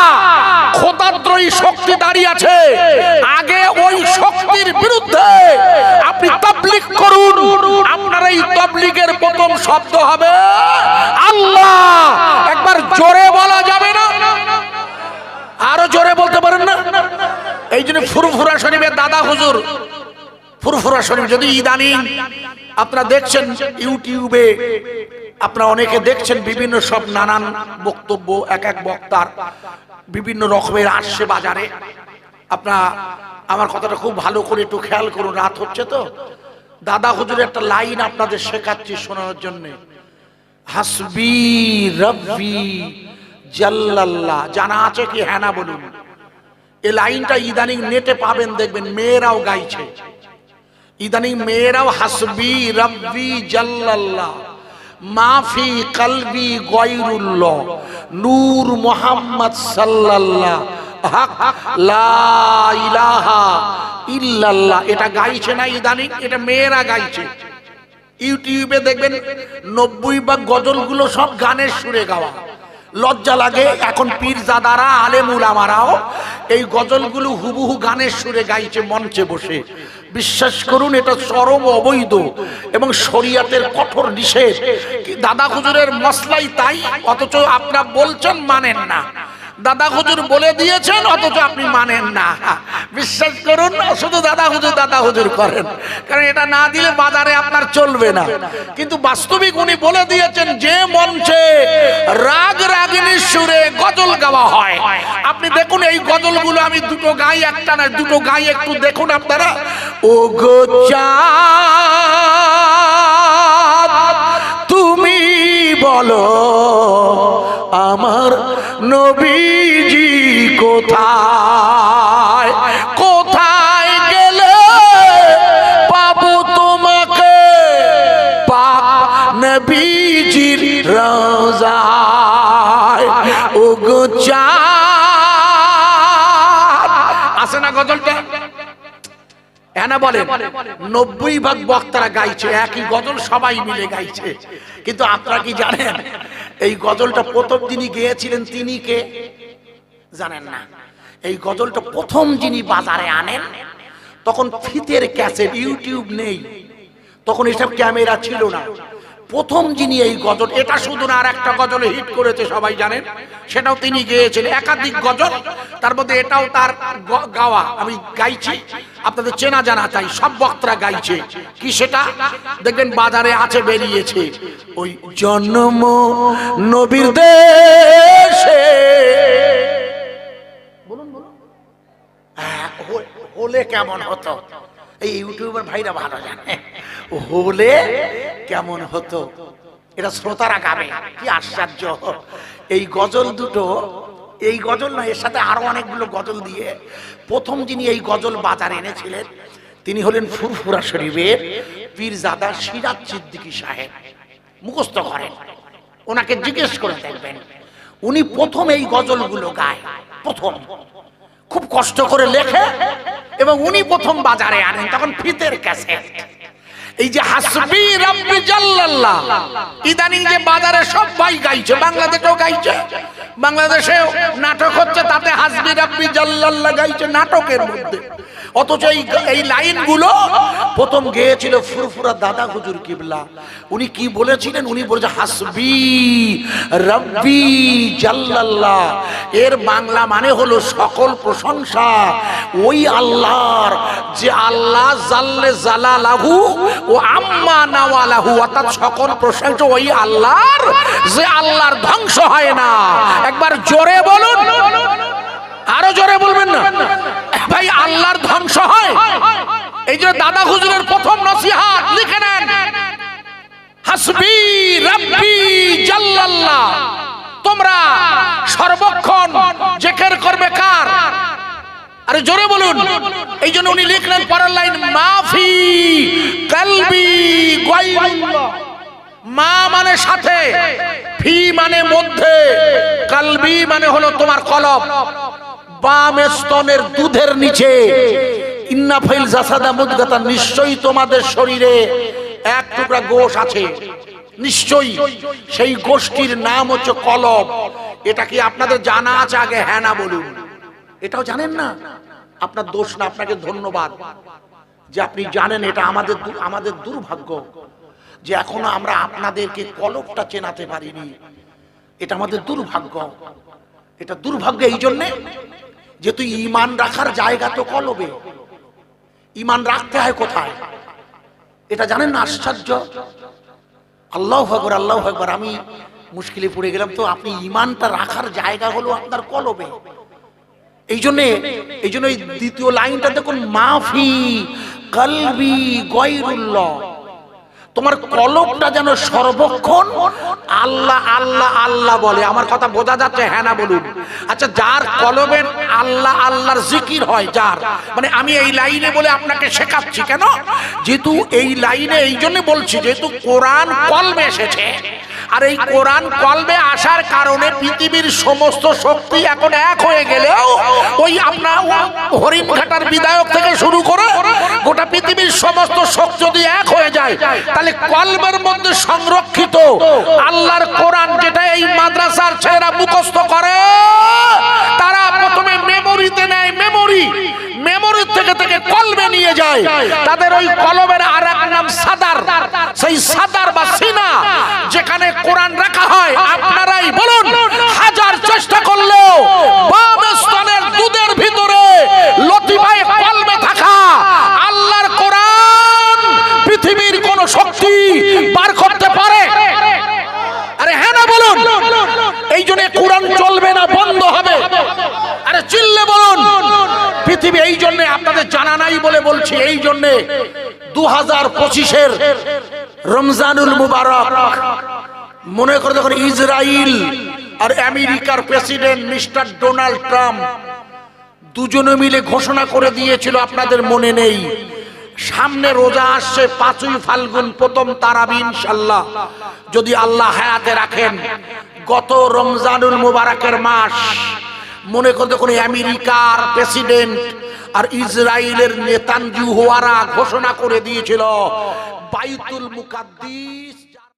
খোদাদ্রোহী শক্তি দাঁড়িয়ে আছে। আগে ওই শক্তির বিরুদ্ধে আপনি তাবলীগ করুন। আপনার এই তাবলীগের প্রথম শব্দ হবে আল্লাহ। একবার জোরে বলা যাবে না? আরো জোরে বলতে পারেন না? এই জন্য ফুরফুরা শরীফের দাদা হুজুর, ফুরফুরা শরীফ যদি ইদানিং আপনারা দেখছেন ইউটিউবে, আপনারা অনেকে দেখছেন বিভিন্ন সব নানান বক্তব্য, এক এক বক্তার বিভিন্ন রকমের আসছে বাজারে। আপনারা আমার কথাটা খুব ভালো করে একটু খেয়াল করুন, রাত হচ্ছে তো। দাদা হুজুরের একটা লাইন আপনাদের শেখাচ্ছি শোনানোর জন্য, হাসবি রব্বি জাল্লাল্লাহ। জানা আছে কি? হ্যাঁ না বলুন। এই লাইনটা ইদানিং নেটে পাবেন, দেখবেন মেয়েরাও গাইছে। ইদানিং মেয়েরাও হাসবি রব্বি জাল্লাল্লাহ মাফি কলবি গায়রুল্লাহ নূর মুহাম্মদ সাল্লাল্লাহ হক লা ইলাহা ইল্লাল্লাহ, এটা গাইছে না ইদানিং? এটা মেয়েরা গাইছে। ইউটিউবে দেখবেন 90% গজলগুলো সব গানের সুরে গাওয়া। লজ্জা লাগে। এখন পীরজাদারা আলেম উলামারাও এই গজলগুলো হুবহু গানের সুরে গাইছে মঞ্চে বসে। বিশ্বাস করুন এটা চরম অবৈধ এবং শরীয়তের কঠোর নিষেধ। দাদা হুজুরের মসলাই তাই, অথচ আপনারা বলছেন মানেন না। দাদা হুজুর বলে দিয়েছেন অথচ আপনি মানেন না। বিশ্বাস করুন, শুধু দাদা হুজুর করেন, কারণ এটা না দিলে বাজারে আপনার চলবে না। কিন্তু বাস্তবিক উনি বলে দিয়েছেন যে মঞ্চে রাগ রাগিনীর সুরে গজল গাওয়া হয়। আপনি দেখুন এই গজলগুলো আমি দুটো গাই, একটা না দুটো গাই, একটু দেখুন আপনারা। ও গো চাঁদ তুমি বলো আমার নবীজি কোথায় কোথায় গেলে পাবো তোমাকে পাক নবীজির রওজায় ওগো চাঁদ। আছে না গজলটা? এনা বলে 90% বক্তারা গাইছে একই গজল, সবাই মিলে গাইছে। কিন্তু আপনারা কি জানেন এই গজলটা প্রথম যিনি গেয়েছিলেন তিনি কে জানেন না? এই গজলটা প্রথম যিনি বাজারে আনেন তখন ফিতের ক্যাসেট, ইউটিউব নেই, তখন এসব ক্যামেরা ছিল না। প্রথম যিনি এই গজল, এটা শুধু না আর একটা গজলে হিট করেছে সবাই জানেন, সেটাও তিনি গেয়েছেন। একাধিক গজল, তার মধ্যে এটাও তার গাওয়া, আমি গাইছি, আপনাদের চেনা জানা চাই, সব বক্তারা গাইছে। কি সেটা দেখবেন বাজারে আছে, বেরিয়েছে। ওই জন্ম নবীর দেশে, বলুন বলুন, হলে কেমন হতো, এই ইউটিউবার ভাইরা ভালো জানে, হলে কেমন হতো, এটা শ্রোতারা গাবে। কি আশ্চর্য! এই গজল দুটো, এই গজল নয়, এর সাথে আরো অনেকগুলো গজল দিয়ে প্রথম যিনি এই গজল বাজারে এনেছিলেন তিনি হলেন ফুরফুরা শরীফের পীরজাদা সিরাজ সিদ্দিকী সাহেব। মুখস্থ করেন, ওনাকে জিজ্ঞেস করে দেখবেন, উনি প্রথম এই গজলগুলো গায়, প্রথম খুব কষ্ট করে লেখে এবং উনি প্রথম বাজারে আনেন, তখন ফিতের ক্যাসেট। এই যে হাসবি রাব্বি জাল্লাল্লাহ, ইদানিং যে বাজারে সবাই গাইছে, বাংলাদেশেও গাইছে, বাংলাদেশে নাটক হচ্ছে, তাতে হাসবি রাব্বি জাল্লাল্লাহ গাইছে নাটকের মধ্যে। অথচ এই লাইনগুলো প্রথম গেয়েছিল ফুরফুরা দাদা হুজুর কিবলা। উনি কি বলেছিলেন? উনি বলেছে হাসবি রাব্বি জাল্লাল্লাহ, এর বাংলা মানে হলো সকল প্রশংসা ওই আল্লাহর, যে আল্লাহ জাল্লে জালালাহু ও আম্মা নাওয়ালাহু, অর্থাৎ সকল প্রশংসা ওই আল্লাহর, যে আল্লাহর ধ্বংস হয় না। একবার জোরে বলুন, আরো জোরে বলবেন না ভাই, আল্লাহর ধ্বংস হয়। এই যে দাদা হুজুরের প্রথম নসিহত, লিখে নেন, হাসবি রাব্বি জাল্লাল্লাহ, তোমরা সর্বক্ষণ জিকির করবে কার? আরে জোরে বলুন। এই জন্য উনি লিখলেন পরের লাইন, মাফি কলবি গায়রুল্লাহ। মা মানে সাথে, ফি মানে মধ্যে, কলবি মানে হলো তোমার কলব, বাম স্তনের দুধের নিচে, ইন্না ফাইল জাসাদা মুদগাতা, নিশ্চয়ই তোমাদের শরীরে এক টুকরা গোশ আছে, নিশ্চয়ই সেই গোষ্ঠীর নাম হচ্ছে কলব। এটা কি আপনাদের জানা আছে? আগে হ্যাঁ না বলুন। এটাও জানেন না? আপনার দোষ না, আপনাকে ধন্যবাদ যে আপনি জানেন। এটা আমাদের দুর্ভাগ্য যে এখনো আমরা আপনাদেরকে কলবটা চেনাতে পারিনি। এটা আমাদের দুর্ভাগ্য। এটা দুর্ভাগ্য এই জন্যে যেহেতু ঈমান রাখার জায়গা তো কলবে। ঈমান রাখতে হয় কোথায় এটা জানেন না? আশ্চর্য! আল্লাহু আকবার, আল্লাহু আকবার। আমি মুশকিলে পড়ে গেলাম। তো আপনি ঈমানটা রাখার জায়গা হলো আপনার কলবে। এই জন্য এই দ্বিতীয় লাইনটা দেখুন, মাফি কলবি গায়রুল্লাহ, তোমার কলবটা যেন সর্বক্ষণ আল্লাহ আল্লাহ আল্লাহ বলে। আমার কথা বোঝা যাচ্ছে? হ্যাঁ না বলুন। আচ্ছা, যার কলবের আল্লাহ আল্লাহর জিকির হয়, যার মানে, আমি এই লাইনে বলে আপনাকে শেখাচ্ছি কেন? যেহেতু এই লাইনে এই জন্য বলছি, যেহেতু কোরআন কলবে এসেছে, আর এই কোরআন কলবে আসার কারণে পৃথিবীর সমস্ত শক্তি এখন এক হয়ে গেলেও ওই আপনার হরিণঘাটার বিধায়ক থেকে শুরু করে গোটা পৃথিবীর সমস্ত শক্তি যদি এক হয়ে যায়, তাহলে কলবের মধ্যে সংরক্ষিত আল্লাহর কোরআন, যেটা এই মাদ্রাসার ছেলেরা মুখস্থ করে, তারা প্রথমে মেমোরিতে নেয়, মেমোরি থেকে কলবে নিয়ে যায়। তাদের ওই কলবের আর এক নাম সাদার। সেই সাদার বা সিনা যেখানে কোরআন রাখা হয়, আপনারাই বলুন, হাজার চেষ্টা করলেও বাম স্তনের দুধের ভিতরে লতিফায়ে কলবে থাকা আল্লাহর কোরআন পৃথিবীর কোন শক্তি বার করতে পারে? আরে হ্যাঁ না বলুন। এই জন্য কোরআন চলবে না, বন্ধ হবে। আরে চিল্লে বলুন। পৃথিবী এই জন্য আপনাদের জানা নাই বলে বলছি। এই জন্য 2025-এর রমজানুল মুবারক মনে করে, যখন ইসরাইল আর আমেরিকার প্রেসিডেন্ট মিস্টার ডোনাল্ড ট্রাম্প দুজনে মিলে ঘোষণা করে দিয়েছিল, আপনাদের মনে নেই? সামনে রোজা আসছে, 5ই ফাল্গুন প্রথম তারাবি, ইনশাআল্লাহ যদি আল্লাহ হায়াতে রাখেন, গত রমজানুল মুবারকের মাস, মনে করতে কোন আমেরিকার প্রেসিডেন্ট আর ইসরায়েলের নেতানয়াহুরা ঘোষণা করে দিয়েছিল বাইতুল মুকাদ্দিস